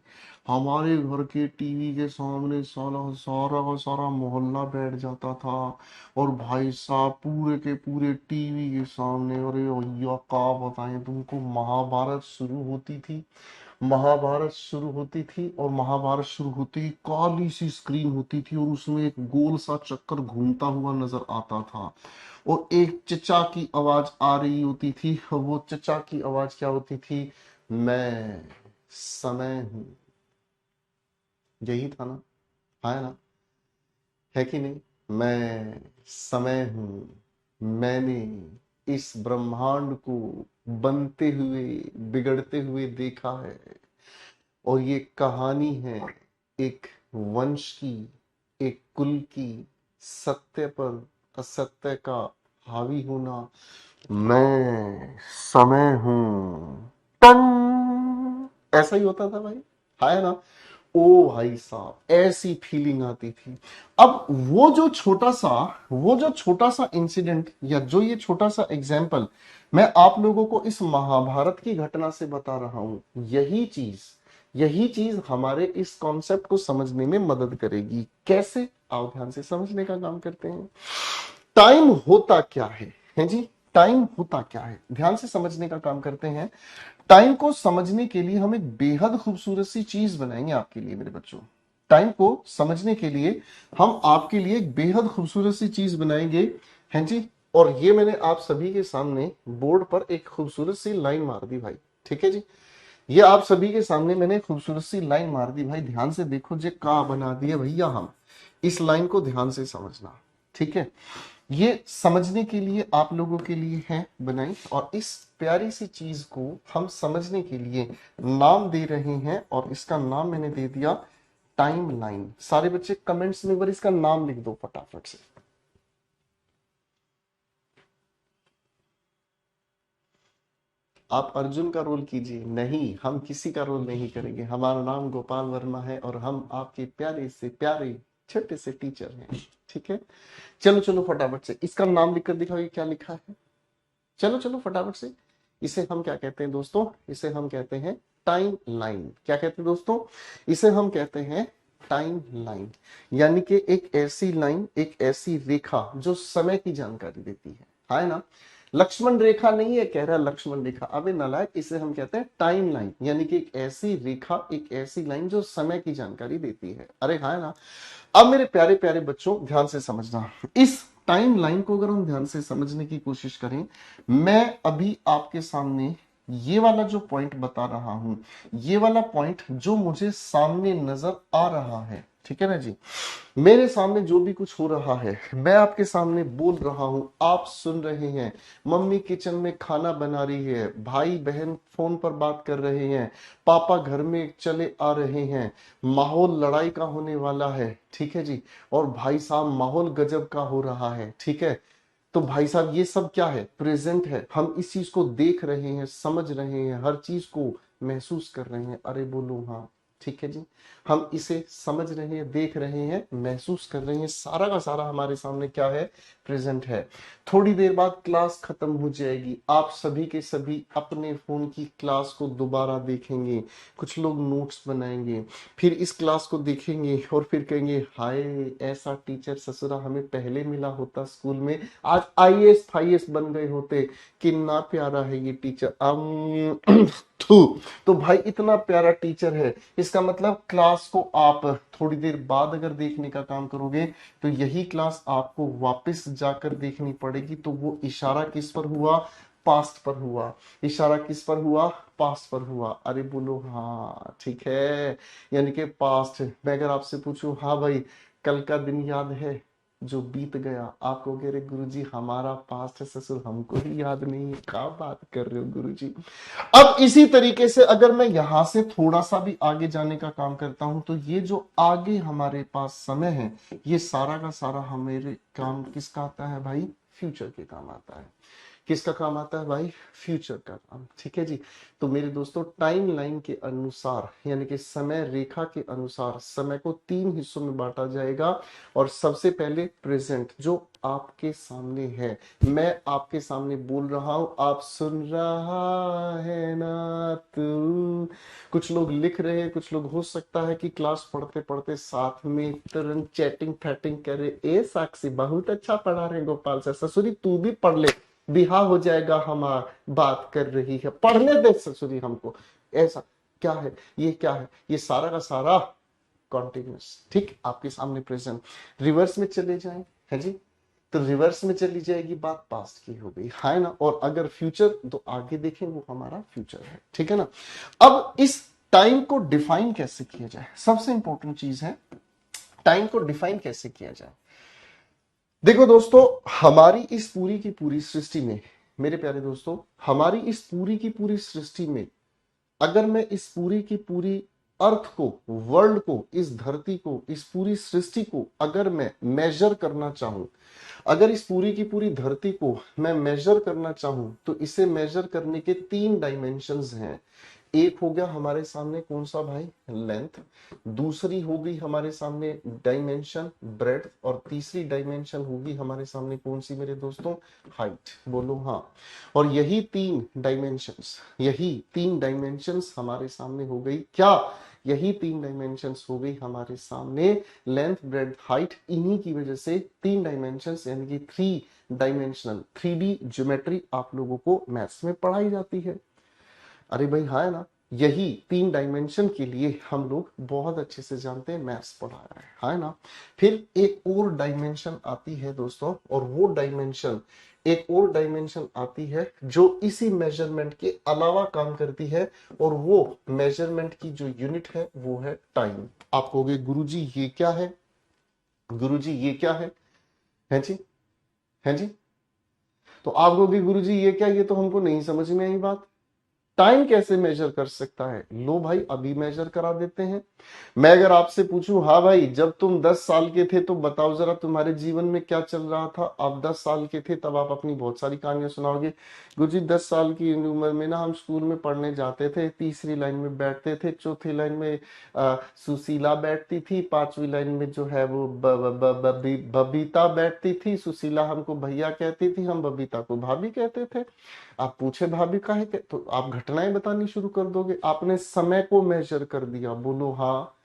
Speaker 1: हमारे घर के टीवी के सामने सारा सारा का सारा मोहल्ला बैठ जाता था। और भाई साहब पूरे के पूरे टीवी के सामने, अरे भैया क्या बताएं तुमको, महाभारत शुरू होती थी। महाभारत शुरू होती थी और महाभारत शुरू होते ही काली सी स्क्रीन होती थी और उसमें एक गोल सा चक्कर घूमता हुआ नजर आता था और एक चचा की आवाज आ रही होती थी और वो चचा की आवाज क्या होती थी? मैं समय हूं। यही था ना? है ना? है कि नहीं? मैं समय हूं। मैंने इस ब्रह्मांड को बनते हुए बिगड़ते हुए देखा है और ये कहानी है एक वंश की, एक कुल की, सत्य पर असत्य का हावी होना। मैं समय हूं। टन ऐसा ही होता था भाई, है ना? ओ भाई साहब, ऐसी फीलिंग आती थी। अब वो जो छोटा सा इंसिडेंट या जो ये छोटा सा एग्जाम्पल मैं आप लोगों को इस महाभारत की घटना से बता रहा हूं, यही चीज हमारे इस कॉन्सेप्ट को समझने में मदद करेगी। कैसे? आओ ध्यान से समझने का काम करते हैं। टाइम होता क्या है जी? टाइम होता क्या है, ध्यान से समझने का काम करते हैं। टाइम को समझने के लिए हम एक बेहद खूबसूरत सी चीज बनाएंगे आपके लिए मेरे बच्चों। टाइम को समझने के लिए हम आपके लिए एक बेहद खूबसूरत सी चीज बनाएंगे, हैं जी। और ये मैंने आप सभी के सामने बोर्ड पर एक खूबसूरत सी लाइन मार दी भाई, ठीक है जी। ये आप सभी के सामने मैंने खूबसूरत सी लाइन मार दी भाई, ध्यान से देखो जे का बना दिया भैया। हम इस लाइन को ध्यान से समझना, ठीक है। ये समझने के लिए आप लोगों के लिए है बनाई और इस प्यारी सी चीज को हम समझने के लिए नाम दे रहे हैं और इसका नाम मैंने दे दिया टाइम लाइन। सारे बच्चे कमेंट्स में एक बार इसका नाम लिख दो फटाफट से। आप अर्जुन का रोल कीजिए। नहीं, हम किसी का रोल नहीं करेंगे। हमारा नाम गोपाल वर्मा है और हम आपके प्यारे से प्यारे छोटे से टीचर हैं, ठीक है। चलो चलो फटाफट से इसका नाम लिखकर दिखाओ, ये क्या लिखा है। चलो चलो फटाफट से। इसे हम क्या कहते हैं दोस्तों? इसे हम कहते हैं टाइम लाइन। क्या कहते हैं दोस्तों? इसे हम कहते हैं टाइम लाइन। यानी कि एक ऐसी लाइन, एक ऐसी रेखा जो समय की जानकारी देती है ना? लक्ष्मण रेखा नहीं है, कह रहा लक्ष्मण रेखा, अबे नालायक, इसे हम कहते हैं टाइम लाइन। यानी कि एक ऐसी रेखा, एक ऐसी लाइन जो समय की जानकारी देती है। अरे है ना? अब मेरे प्यारे प्यारे बच्चों ध्यान से समझना। इस टाइम लाइन को अगर हम ध्यान से समझने की कोशिश करें, मैं अभी आपके सामने ये वाला जो पॉइंट बता रहा हूं, ये वाला पॉइंट जो मुझे सामने नजर आ रहा है, ठीक है ना जी। मेरे सामने जो भी कुछ हो रहा है, मैं आपके सामने बोल रहा हूं, आप सुन रहे हैं। मम्मी किचन में खाना बना रही है, भाई बहन फोन पर बात कर रहे हैं, पापा घर में चले आ रहे हैं, माहौल लड़ाई का होने वाला है, ठीक है जी। और भाई साहब माहौल गजब का हो रहा है, ठीक है। तो भाई साहब ये सब क्या है? प्रेजेंट है। हम इस चीज को देख रहे हैं, समझ रहे हैं, हर चीज को महसूस कर रहे हैं। अरे बोलो हाँ, ठीक है जी। हम इसे समझ रहे हैं, देख रहे हैं, महसूस कर रहे हैं। सारा का सारा हमारे सामने क्या है? प्रेजेंट है। थोड़ी देर बाद क्लास खत्म हो जाएगी, आप सभी के सभी अपने फोन की क्लास को दोबारा देखेंगे, कुछ लोग नोट्स बनाएंगे, फिर इस क्लास को देखेंगे और फिर कहेंगे हाय, ऐसा टीचर ससुरा हमें पहले मिला होता स्कूल में, आज आईएएस फाईएएस बन गए होते। कितना प्यारा है ये टीचर। थू। तो भाई इतना प्यारा टीचर है, इसका मतलब क्लास को आप थोड़ी देर बाद अगर देखने का काम करोगे तो यही क्लास आपको वापस जाकर देखनी पड़ेगी। तो वो इशारा किस पर हुआ? पास्ट पर हुआ। इशारा किस पर हुआ? पास्ट पर हुआ। अरे बोलो हाँ, ठीक है। यानी कि पास्ट। मैं अगर आपसे पूछूं, हाँ भाई कल का दिन याद है जो बीत गया, आप कहोगे अरे गुरुजी हमारा पास्ट है ससुर, हमको ही याद नहीं है। क्या बात कर रहे हो गुरुजी। अब इसी तरीके से अगर मैं यहां से थोड़ा सा भी आगे जाने का काम करता हूं तो ये जो आगे हमारे पास समय है, ये सारा का सारा हमारे काम किसका आता है भाई? फ्यूचर के काम आता है। किसका काम आता है भाई? फ्यूचर का काम, ठीक है जी। तो मेरे दोस्तों टाइम लाइन के अनुसार यानी कि समय रेखा के अनुसार समय को 3 हिस्सों में बांटा जाएगा। और सबसे पहले प्रेजेंट जो आपके सामने है, मैं आपके सामने बोल रहा हूं, आप सुन रहा है ना तू। कुछ लोग लिख रहे हैं, कुछ लोग हो सकता है कि क्लास पढ़ते पढ़ते साथ में तुरंत चैटिंग फैटिंग करे, ए साक्षी बहुत अच्छा पढ़ा रहे गोपाल सर, ससुरी तू भी पढ़ ले, बिहा हो जाएगा हमारा, बात कर रही है, पढ़ने दे ससुरी हमको, ऐसा। क्या है, ये क्या है, ये सारा का सारा कॉन्टिन्यूस, ठीक आपके सामने प्रेजेंट। रिवर्स में चले जाएं, है जी, तो रिवर्स में चली जाएगी बात, पास्ट की हो गई, है ना। और अगर फ्यूचर, तो आगे देखें वो हमारा फ्यूचर है, ठीक है ना। अब इस टाइम को डिफाइन कैसे किया जाए, सबसे इंपॉर्टेंट चीज है टाइम को डिफाइन कैसे किया जाए। देखो दोस्तों, हमारी इस पूरी की पूरी सृष्टि में, मेरे प्यारे दोस्तों, हमारी इस पूरी की पूरी सृष्टि में, अगर मैं इस पूरी की पूरी अर्थ को, वर्ल्ड को, इस धरती को, इस पूरी सृष्टि को अगर मैं मेजर करना चाहूं, अगर इस पूरी की पूरी धरती को मैं मेजर करना चाहूं, तो इसे मेजर करने के 3 डायमेंशंस हैं। एक हो गया हमारे सामने कौन सा भाई, लेंथ। दूसरी हो गई हमारे सामने डायमेंशन ब्रेड्थ, और तीसरी डायमेंशन होगी हमारे सामने कौन सी मेरे दोस्तों, हाइट। बोलो हाँ। और यही तीन डायमेंशंस हमारे सामने हो गई क्या, यही 3 डायमेंशंस हो गई हमारे सामने, लेंथ ब्रेड्थ हाइट। इन्हीं की वजह से 3 डायमेंशंस यानी कि 3 डायमेंशनल 3D ज्योमेट्री आप लोगों को मैथ्स में पढ़ाई जाती है। अरे भाई हाँ है ना, यही 3 डायमेंशन के लिए हम लोग बहुत अच्छे से जानते हैं, मैथ्स पढ़ा रहा है, हाँ है ना। फिर एक और डायमेंशन आती है दोस्तों, और वो डायमेंशन, एक और डायमेंशन आती है जो इसी मेजरमेंट के अलावा काम करती है, और वो मेजरमेंट की जो यूनिट है वो है टाइम। आप कहोगे गुरुजी ये क्या है, गुरुजी ये क्या है जी, है जी। तो आप कहोगे गुरुजी ये क्या, ये तो हमको नहीं समझ में आई बात। टाइम कैसे मेजर कर सकता है, लो भाई अभी मेजर करा देते हैं। मैं अगर आपसे पूछूं, हाँ भाई जब तुम 10 साल के थे तो बताओ जरा तुम्हारे जीवन में क्या चल रहा था, आप 10 साल के थे तब आप अपनी बहुत सारी कहानियां सुनाओगे। गुरुजी 10 साल की उम्र में ना हम स्कूल में पढ़ने जाते थे, तीसरी लाइन में बैठते थे, चौथी लाइन में सुशीला बैठती थी, पांचवी लाइन में जो है वो बबीता बैठती थी, सुशीला हमको भैया कहती थी, हम बबीता को भाभी कहते थे। आप पूछे भाभी का है तो आप घटनाएं बतानी शुरू कर दोगे। आपने समय को मेजर कर दिया, बोलो हाँ।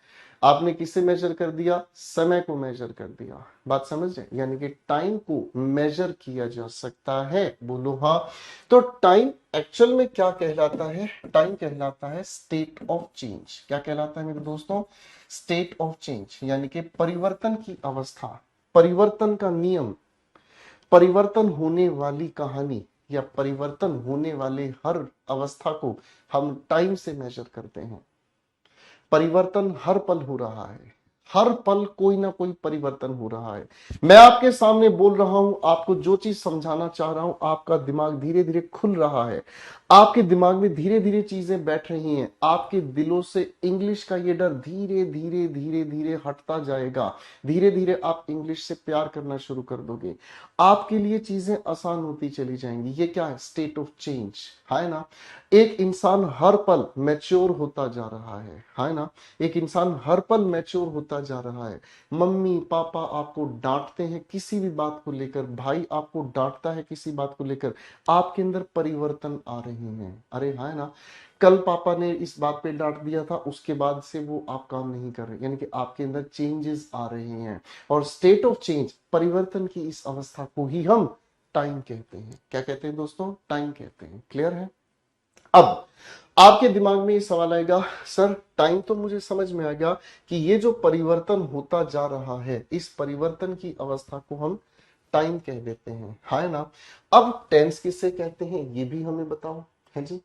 Speaker 1: आपने किसे मेजर कर दिया, समय को मेजर कर दिया। बात समझ जाए, यानी कि टाइम को मेजर किया जा सकता है, बोलो हाँ। तो टाइम एक्चुअल में क्या कहलाता है, टाइम कहलाता है स्टेट ऑफ चेंज। क्या कहलाता है मेरे दोस्तों, स्टेट ऑफ चेंज, यानी कि परिवर्तन की अवस्था, परिवर्तन का नियम, परिवर्तन होने वाली कहानी, या परिवर्तन होने वाले हर अवस्था को हम टाइम से मेजर करते हैं। परिवर्तन हर पल हो रहा है, हर पल कोई ना कोई परिवर्तन हो रहा है। मैं आपके सामने बोल रहा हूं, आपको जो चीज समझाना चाह रहा हूं, आपका दिमाग धीरे धीरे खुल रहा है, आपके दिमाग में धीरे धीरे चीजें बैठ रही हैं, आपके दिलों से इंग्लिश का ये डर धीरे धीरे धीरे धीरे हटता जाएगा। धीरे धीरे आप इंग्लिश से प्यार करना शुरू कर दोगे, आपके लिए चीजें आसान होती चली जाएंगी। ये क्या है, स्टेट ऑफ चेंज, है ना। एक इंसान हर पल मैच्योर होता जा रहा है ना। एक इंसान हर पल मैच्योर होता जा रहा है। मम्मी पापा आपको डांटते हैं किसी भी बात को लेकर, भाई आपको डांटता है किसी बात को लेकर, आपके अंदर परिवर्तन आ रहे हैं। अरे है ना, कल पापा ने इस बात पे डांट दिया था, उसके बाद से वो आप काम नहीं कर रहे, यानी कि आपके अंदर चेंजेस आ रहे हैं। और स्टेट ऑफ चेंज, परिवर्तन की इस अवस्था को ही हम टाइम कहते हैं। क्या कहते हैं दोस्तों, टाइम कहते हैं। क्लियर है। अब आपके दिमाग में ये सवाल आएगा, सर टाइम तो मुझे समझ में आ गया कि ये जो परिवर्तन होता जा रहा है, इस परिवर्तन की अवस्था को हम टाइम कह देते हैं, है ना। अब टेंस किसे कहते हैं ये भी हमें बताओ, है जी।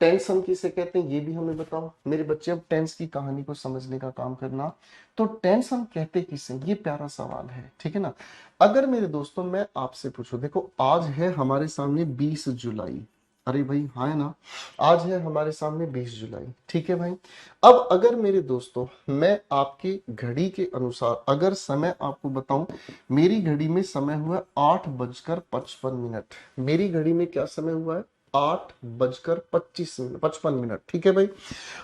Speaker 1: टेंस हम किसे कहते हैं ये भी हमें बताओ मेरे बच्चे। अब टेंस की कहानी को समझने का काम करना। तो टेंस हम कहते किसे, ये प्यारा सवाल है, ठीक है ना। अगर मेरे दोस्तों मैं आपसे पूछूं, देखो आज है हमारे सामने 20 जुलाई। अरे भाई हाँ है ना, आज है हमारे सामने 20 जुलाई, ठीक है भाई। अब अगर मेरे दोस्तों मैं आपकी घड़ी के अनुसार अगर समय आपको बताऊं, मेरी घड़ी में समय हुआ है 8:55। मेरी घड़ी में क्या समय हुआ है, 8:25, 55 मिनट, ठीक है भाई।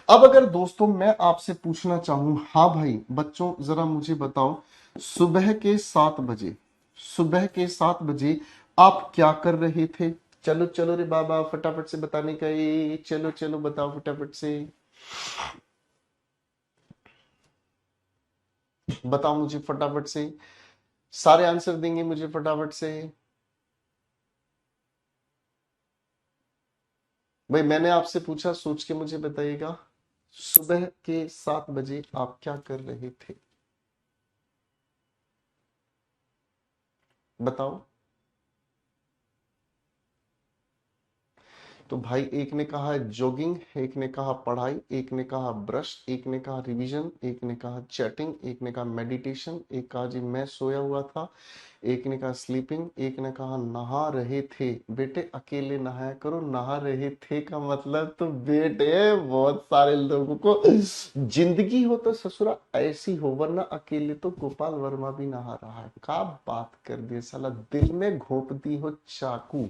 Speaker 1: अब अगर दोस्तों मैं आपसे पूछना चाहूं, हाँ भाई बच्चों जरा मुझे बताओ, सुबह के 7 बजे, सुबह के 7 बजे आप क्या कर रहे थे। चलो चलो रे बाबा, फटाफट से बताने का, ये चलो चलो बताओ फटाफट से, बताओ मुझे फटाफट से, सारे आंसर देंगे मुझे फटाफट से। भाई मैंने आपसे पूछा, सोच के मुझे बताइएगा। सुबह के 7 बजे आप क्या कर रहे थे? बताओ। तो भाई एक ने कहा जॉगिंग, एक ने कहा पढ़ाई, एक ने कहा ब्रश, एक ने कहा रिवीजन, एक ने कहा चैटिंग, एक ने कहा मेडिटेशन, एक कहा जी मैं सोया हुआ था, एक ने कहा स्लीपिंग, एक ने कहा नहा रहे थे। बेटे अकेले नहाया करो, नहा रहे थे का मतलब तो बेटे बहुत सारे लोगों को जिंदगी हो तो ससुरा ऐसी हो, वरना अकेले तो गोपाल वर्मा भी नहा रहा है। क्या बात कर दी साला, दिल में घोंप दी हो चाकू।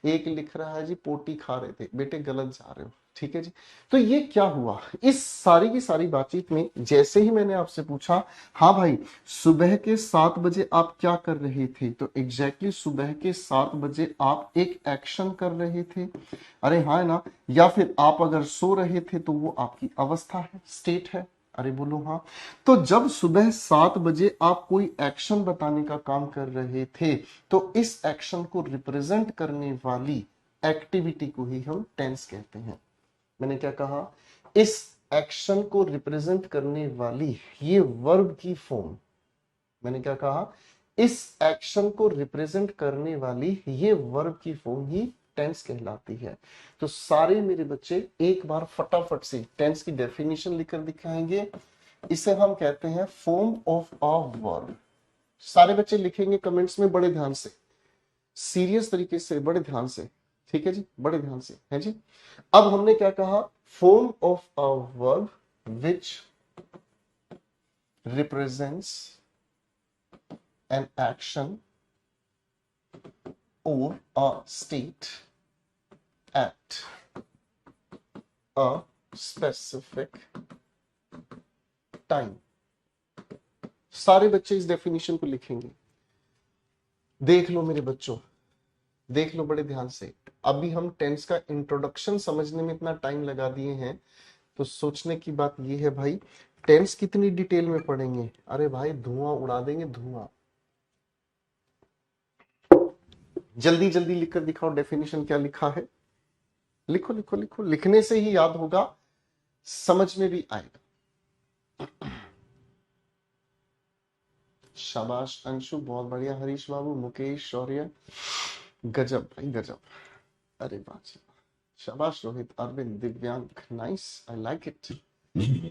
Speaker 1: एक लिख रहा है जी पोटी खा रहे थे। बेटे गलत जा रहे हो, ठीक है जी। तो ये क्या हुआ इस सारी की सारी बातचीत में, जैसे ही मैंने आपसे पूछा हाँ भाई सुबह के 7 बजे आप क्या कर रहे थे, तो एग्जैक्टली सुबह के 7 बजे आप एक एक्शन कर रहे थे। अरे हाँ है ना, या फिर आप अगर सो रहे थे तो वो आपकी अवस्था है, स्टेट है। अरे बोलो हाँ। तो जब सुबह 7 बजे आप कोई एक्शन बताने का काम कर रहे थे, तो इस एक्शन को रिप्रेजेंट करने वाली एक्टिविटी को ही हम टेंस कहते हैं। मैंने क्या कहा, इस एक्शन को रिप्रेजेंट करने वाली ये वर्ब की फॉर्म, मैंने क्या कहा, इस एक्शन को रिप्रेजेंट करने वाली ये वर्ब की फॉर्म ही टेंस कहलाती है। तो सारे मेरे बच्चे एक बार फटाफट से टेंस की डेफिनेशन लिखकर दिखाएंगे। इसे हम कहते हैं फॉर्म ऑफ अ वर्ब। सारे बच्चे लिखेंगे कमेंट्स में बड़े ध्यान से, सीरियस तरीके से, बड़े ध्यान से, ठीक है जी, बड़े ध्यान से है जी। अब हमने क्या कहा, form of a verb which represents an action or a state at a specific time। सारे बच्चे इस डेफिनेशन को लिखेंगे। देख लो मेरे बच्चों, देख लो बड़े ध्यान से। अभी हम टेंस का इंट्रोडक्शन समझने में इतना टाइम लगा दिए हैं, तो सोचने की बात यह है भाई टेंस कितनी डिटेल में पढ़ेंगे। अरे भाई धुआं उड़ा देंगे, धुआं। जल्दी जल्दी लिखकर दिखाओ डेफिनेशन क्या लिखा है। लिखो लिखो लिखो, लिखने से ही याद होगा, समझ में भी आएगा। शाबाश अंशु, बहुत बढ़िया। हरीश बाबू, मुकेश, शौर्य, गजब भाई गजब। अरे वाह जी वाह। शाबाश Rohit, Arvind, Divyank, nice, I like it.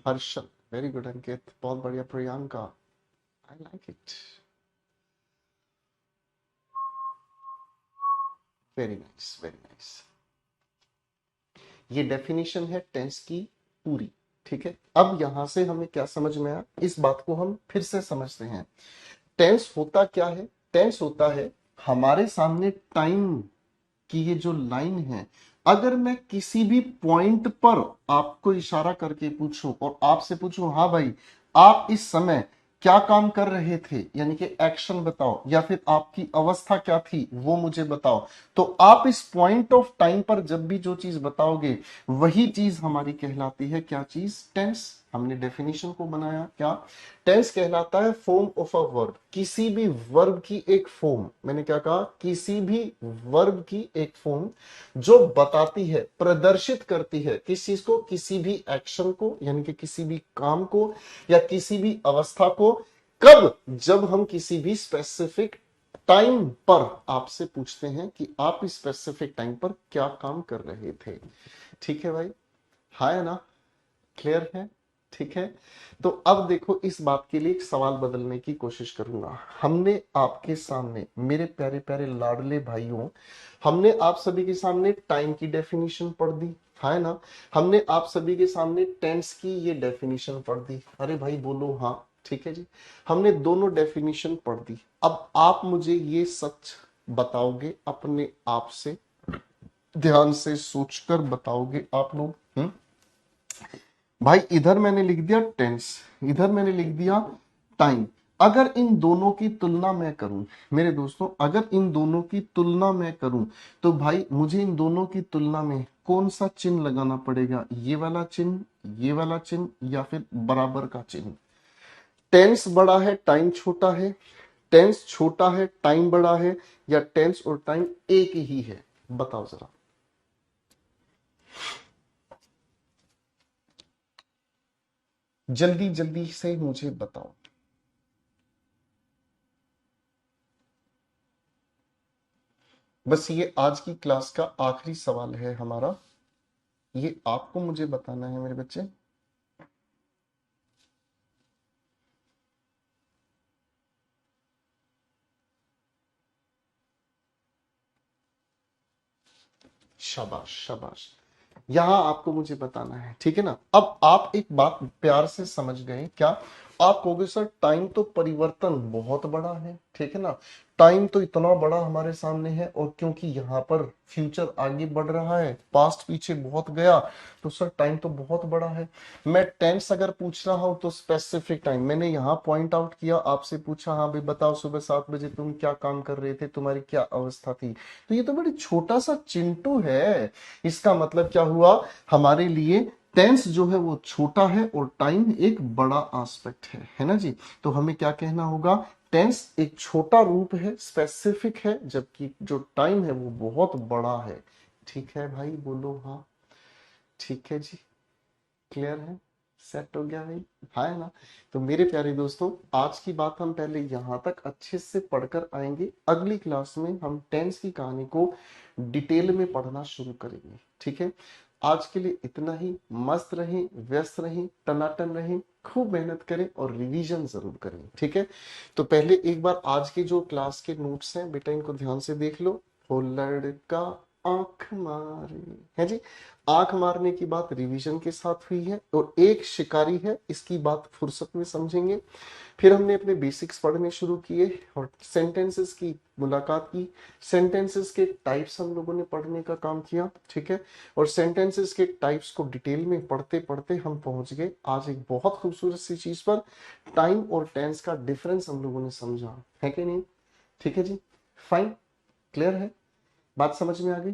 Speaker 1: Harshal, very good. Ankit, बहुत बढ़िया। Priyanka, I like it, very nice very nice. ये डेफिनेशन है टेंस की पूरी, ठीक है। अब यहां से हमें क्या समझ में आया, इस बात को हम फिर से समझते हैं। टेंस होता क्या है, टेंस होता है हमारे सामने टाइम की ये जो लाइन है, अगर मैं किसी भी पॉइंट पर आपको इशारा करके पूछूं और आपसे पूछूं हाँ भाई आप इस समय क्या काम कर रहे थे, यानी कि एक्शन बताओ, या फिर आपकी अवस्था क्या थी वो मुझे बताओ, तो आप इस पॉइंट ऑफ टाइम पर जब भी जो चीज बताओगे वही चीज हमारी कहलाती है क्या चीज, टेंस। हमने डेफिनेशन को बनाया क्या, टेंस कहलाता है फॉर्म ऑफ अ वर्ब, किसी भी वर्ब की एक फॉर्म। मैंने क्या कहा, किसी भी वर्ब की एक फॉर्म जो बताती है, प्रदर्शित करती है किस चीज को, किसी भी एक्शन को, यानी कि किसी भी काम को या किसी भी अवस्था को। कब, जब हम किसी भी स्पेसिफिक टाइम पर आपसे पूछते हैं कि आप इस स्पेसिफिक टाइम पर क्या काम कर रहे थे। ठीक है भाई, हाँ है ना, क्लियर है, ठीक है। तो अब देखो इस बात के लिए एक सवाल बदलने की कोशिश करूंगा। हमने आपके सामने मेरे प्यारे प्यारे लाडले भाइयों, हमने आप सभी के सामने टाइम की डेफिनेशन पढ़ दी, है ना। हमने आप सभी के सामने टेंस की ये डेफिनेशन पढ़ दी। अरे भाई बोलो हाँ, ठीक है जी। हमने दोनों डेफिनेशन पढ़ दी। अब आप मुझे ये सच बताओगे, अपने आप से ध्यान से सोचकर बताओगे आप लोग। भाई इधर मैंने लिख दिया टेंस, इधर मैंने लिख दिया टाइम। अगर इन दोनों की तुलना मैं करूं मेरे दोस्तों, अगर इन दोनों की तुलना मैं करूं, तो भाई मुझे इन दोनों की तुलना में कौन सा चिन्ह लगाना पड़ेगा, ये वाला चिन्ह, ये वाला चिन्ह, या फिर बराबर का चिन्ह। टेंस बड़ा है टाइम छोटा है, टेंस छोटा है टाइम बड़ा है, या टेंस और टाइम एक ही है, बताओ जरा। जल्दी जल्दी से मुझे बताओ। बस ये आज की क्लास का आखिरी सवाल है हमारा, ये आपको मुझे बताना है मेरे बच्चे। शाबाश शाबाश, यहां आपको मुझे बताना है, ठीक है ना। अब आप एक बात प्यार से समझ गए क्या? आप कहोगे सर टाइम तो परिवर्तन बहुत बड़ा है, ठीक है ना, टाइम तो इतना बड़ा हमारे सामने है, और क्योंकि यहाँ पर फ्यूचर आगे बढ़ रहा है, पास्ट पीछे बहुत गया, तो सर टाइम तो बहुत बड़ा है। मैं टेंस अगर पूछ रहा हूं तो स्पेसिफिक टाइम मैंने यहाँ पॉइंट आउट किया, आपसे पूछा हाँ भाई बताओ सुबह 7 बजे तुम क्या काम कर रहे थे, तुम्हारी क्या अवस्था थी, तो ये तो बड़ी छोटा सा चिंटू है। इसका मतलब क्या हुआ, हमारे लिए टेंस जो है वो छोटा है और टाइम एक बड़ा एस्पेक्ट है ना जी। तो हमें क्या कहना होगा, टेंस एक छोटा रूप है, स्पेसिफिक है, जबकि जो टाइम है वो बहुत बड़ा है। ठीक है भाई, बोलो हाँ। ठीक है जी, क्लियर है, सेट हो गया भाई, हाँ है ना। तो मेरे प्यारे दोस्तों, आज की बात हम पहले यहाँ तक अच्छे से पढ़कर आएंगे, अगली क्लास में हम टेंस की कहानी को डिटेल में पढ़ना शुरू करेंगे, ठीक है। आज के लिए इतना ही, मस्त रहें, व्यस्त रहें, टनाटन रहें, खूब मेहनत करें और रिवीजन जरूर करें, ठीक है। तो पहले एक बार आज के जो क्लास के नोट्स हैं बेटा, इनको ध्यान से देख लो। वो लड़का आंख मारे, है जी, आंख मारने की बात रिवीजन के साथ हुई है, और एक शिकारी है, इसकी बात फुर्सत में समझेंगे। फिर हमने अपने बेसिक्स पढ़ने शुरू किए और सेंटेंसेस की मुलाकात की, सेंटेंसेस के टाइप्स हम लोगों ने पढ़ने का काम किया, ठीक है। और सेंटेंसेस के टाइप्स को डिटेल में पढ़ते पढ़ते हम पहुंच गए आज एक बहुत खूबसूरत सी चीज पर, टाइम और टेंस का डिफरेंस हम लोगों ने समझा है कि नहीं। ठीक है जी, फाइन, क्लियर है, बात समझ में आ गई।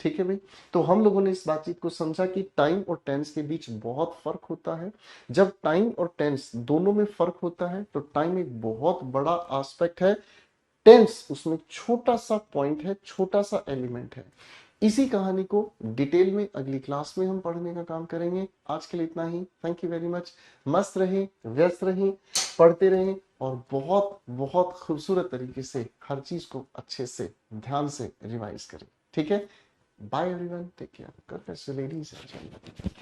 Speaker 1: ठीक है भाई, तो हम लोगों ने इस बातचीत को समझा कि टाइम और टेंस के बीच बहुत फर्क होता है। जब टाइम और टेंस दोनों में फर्क होता है तो टाइम एक बहुत बड़ा एस्पेक्ट है, टेंस उसमें छोटा सा पॉइंट है, छोटा सा एलिमेंट है। इसी कहानी को डिटेल में अगली क्लास में हम पढ़ने का काम करेंगे। आज के लिए इतना ही, थैंक यू वेरी मच। मस्त रहें, व्यस्त रहें, पढ़ते रहें, और बहुत बहुत खूबसूरत तरीके से हर चीज को अच्छे से ध्यान से रिवाइज करें, ठीक है। Bye everyone. Take care. God bless you, ladies and gentlemen.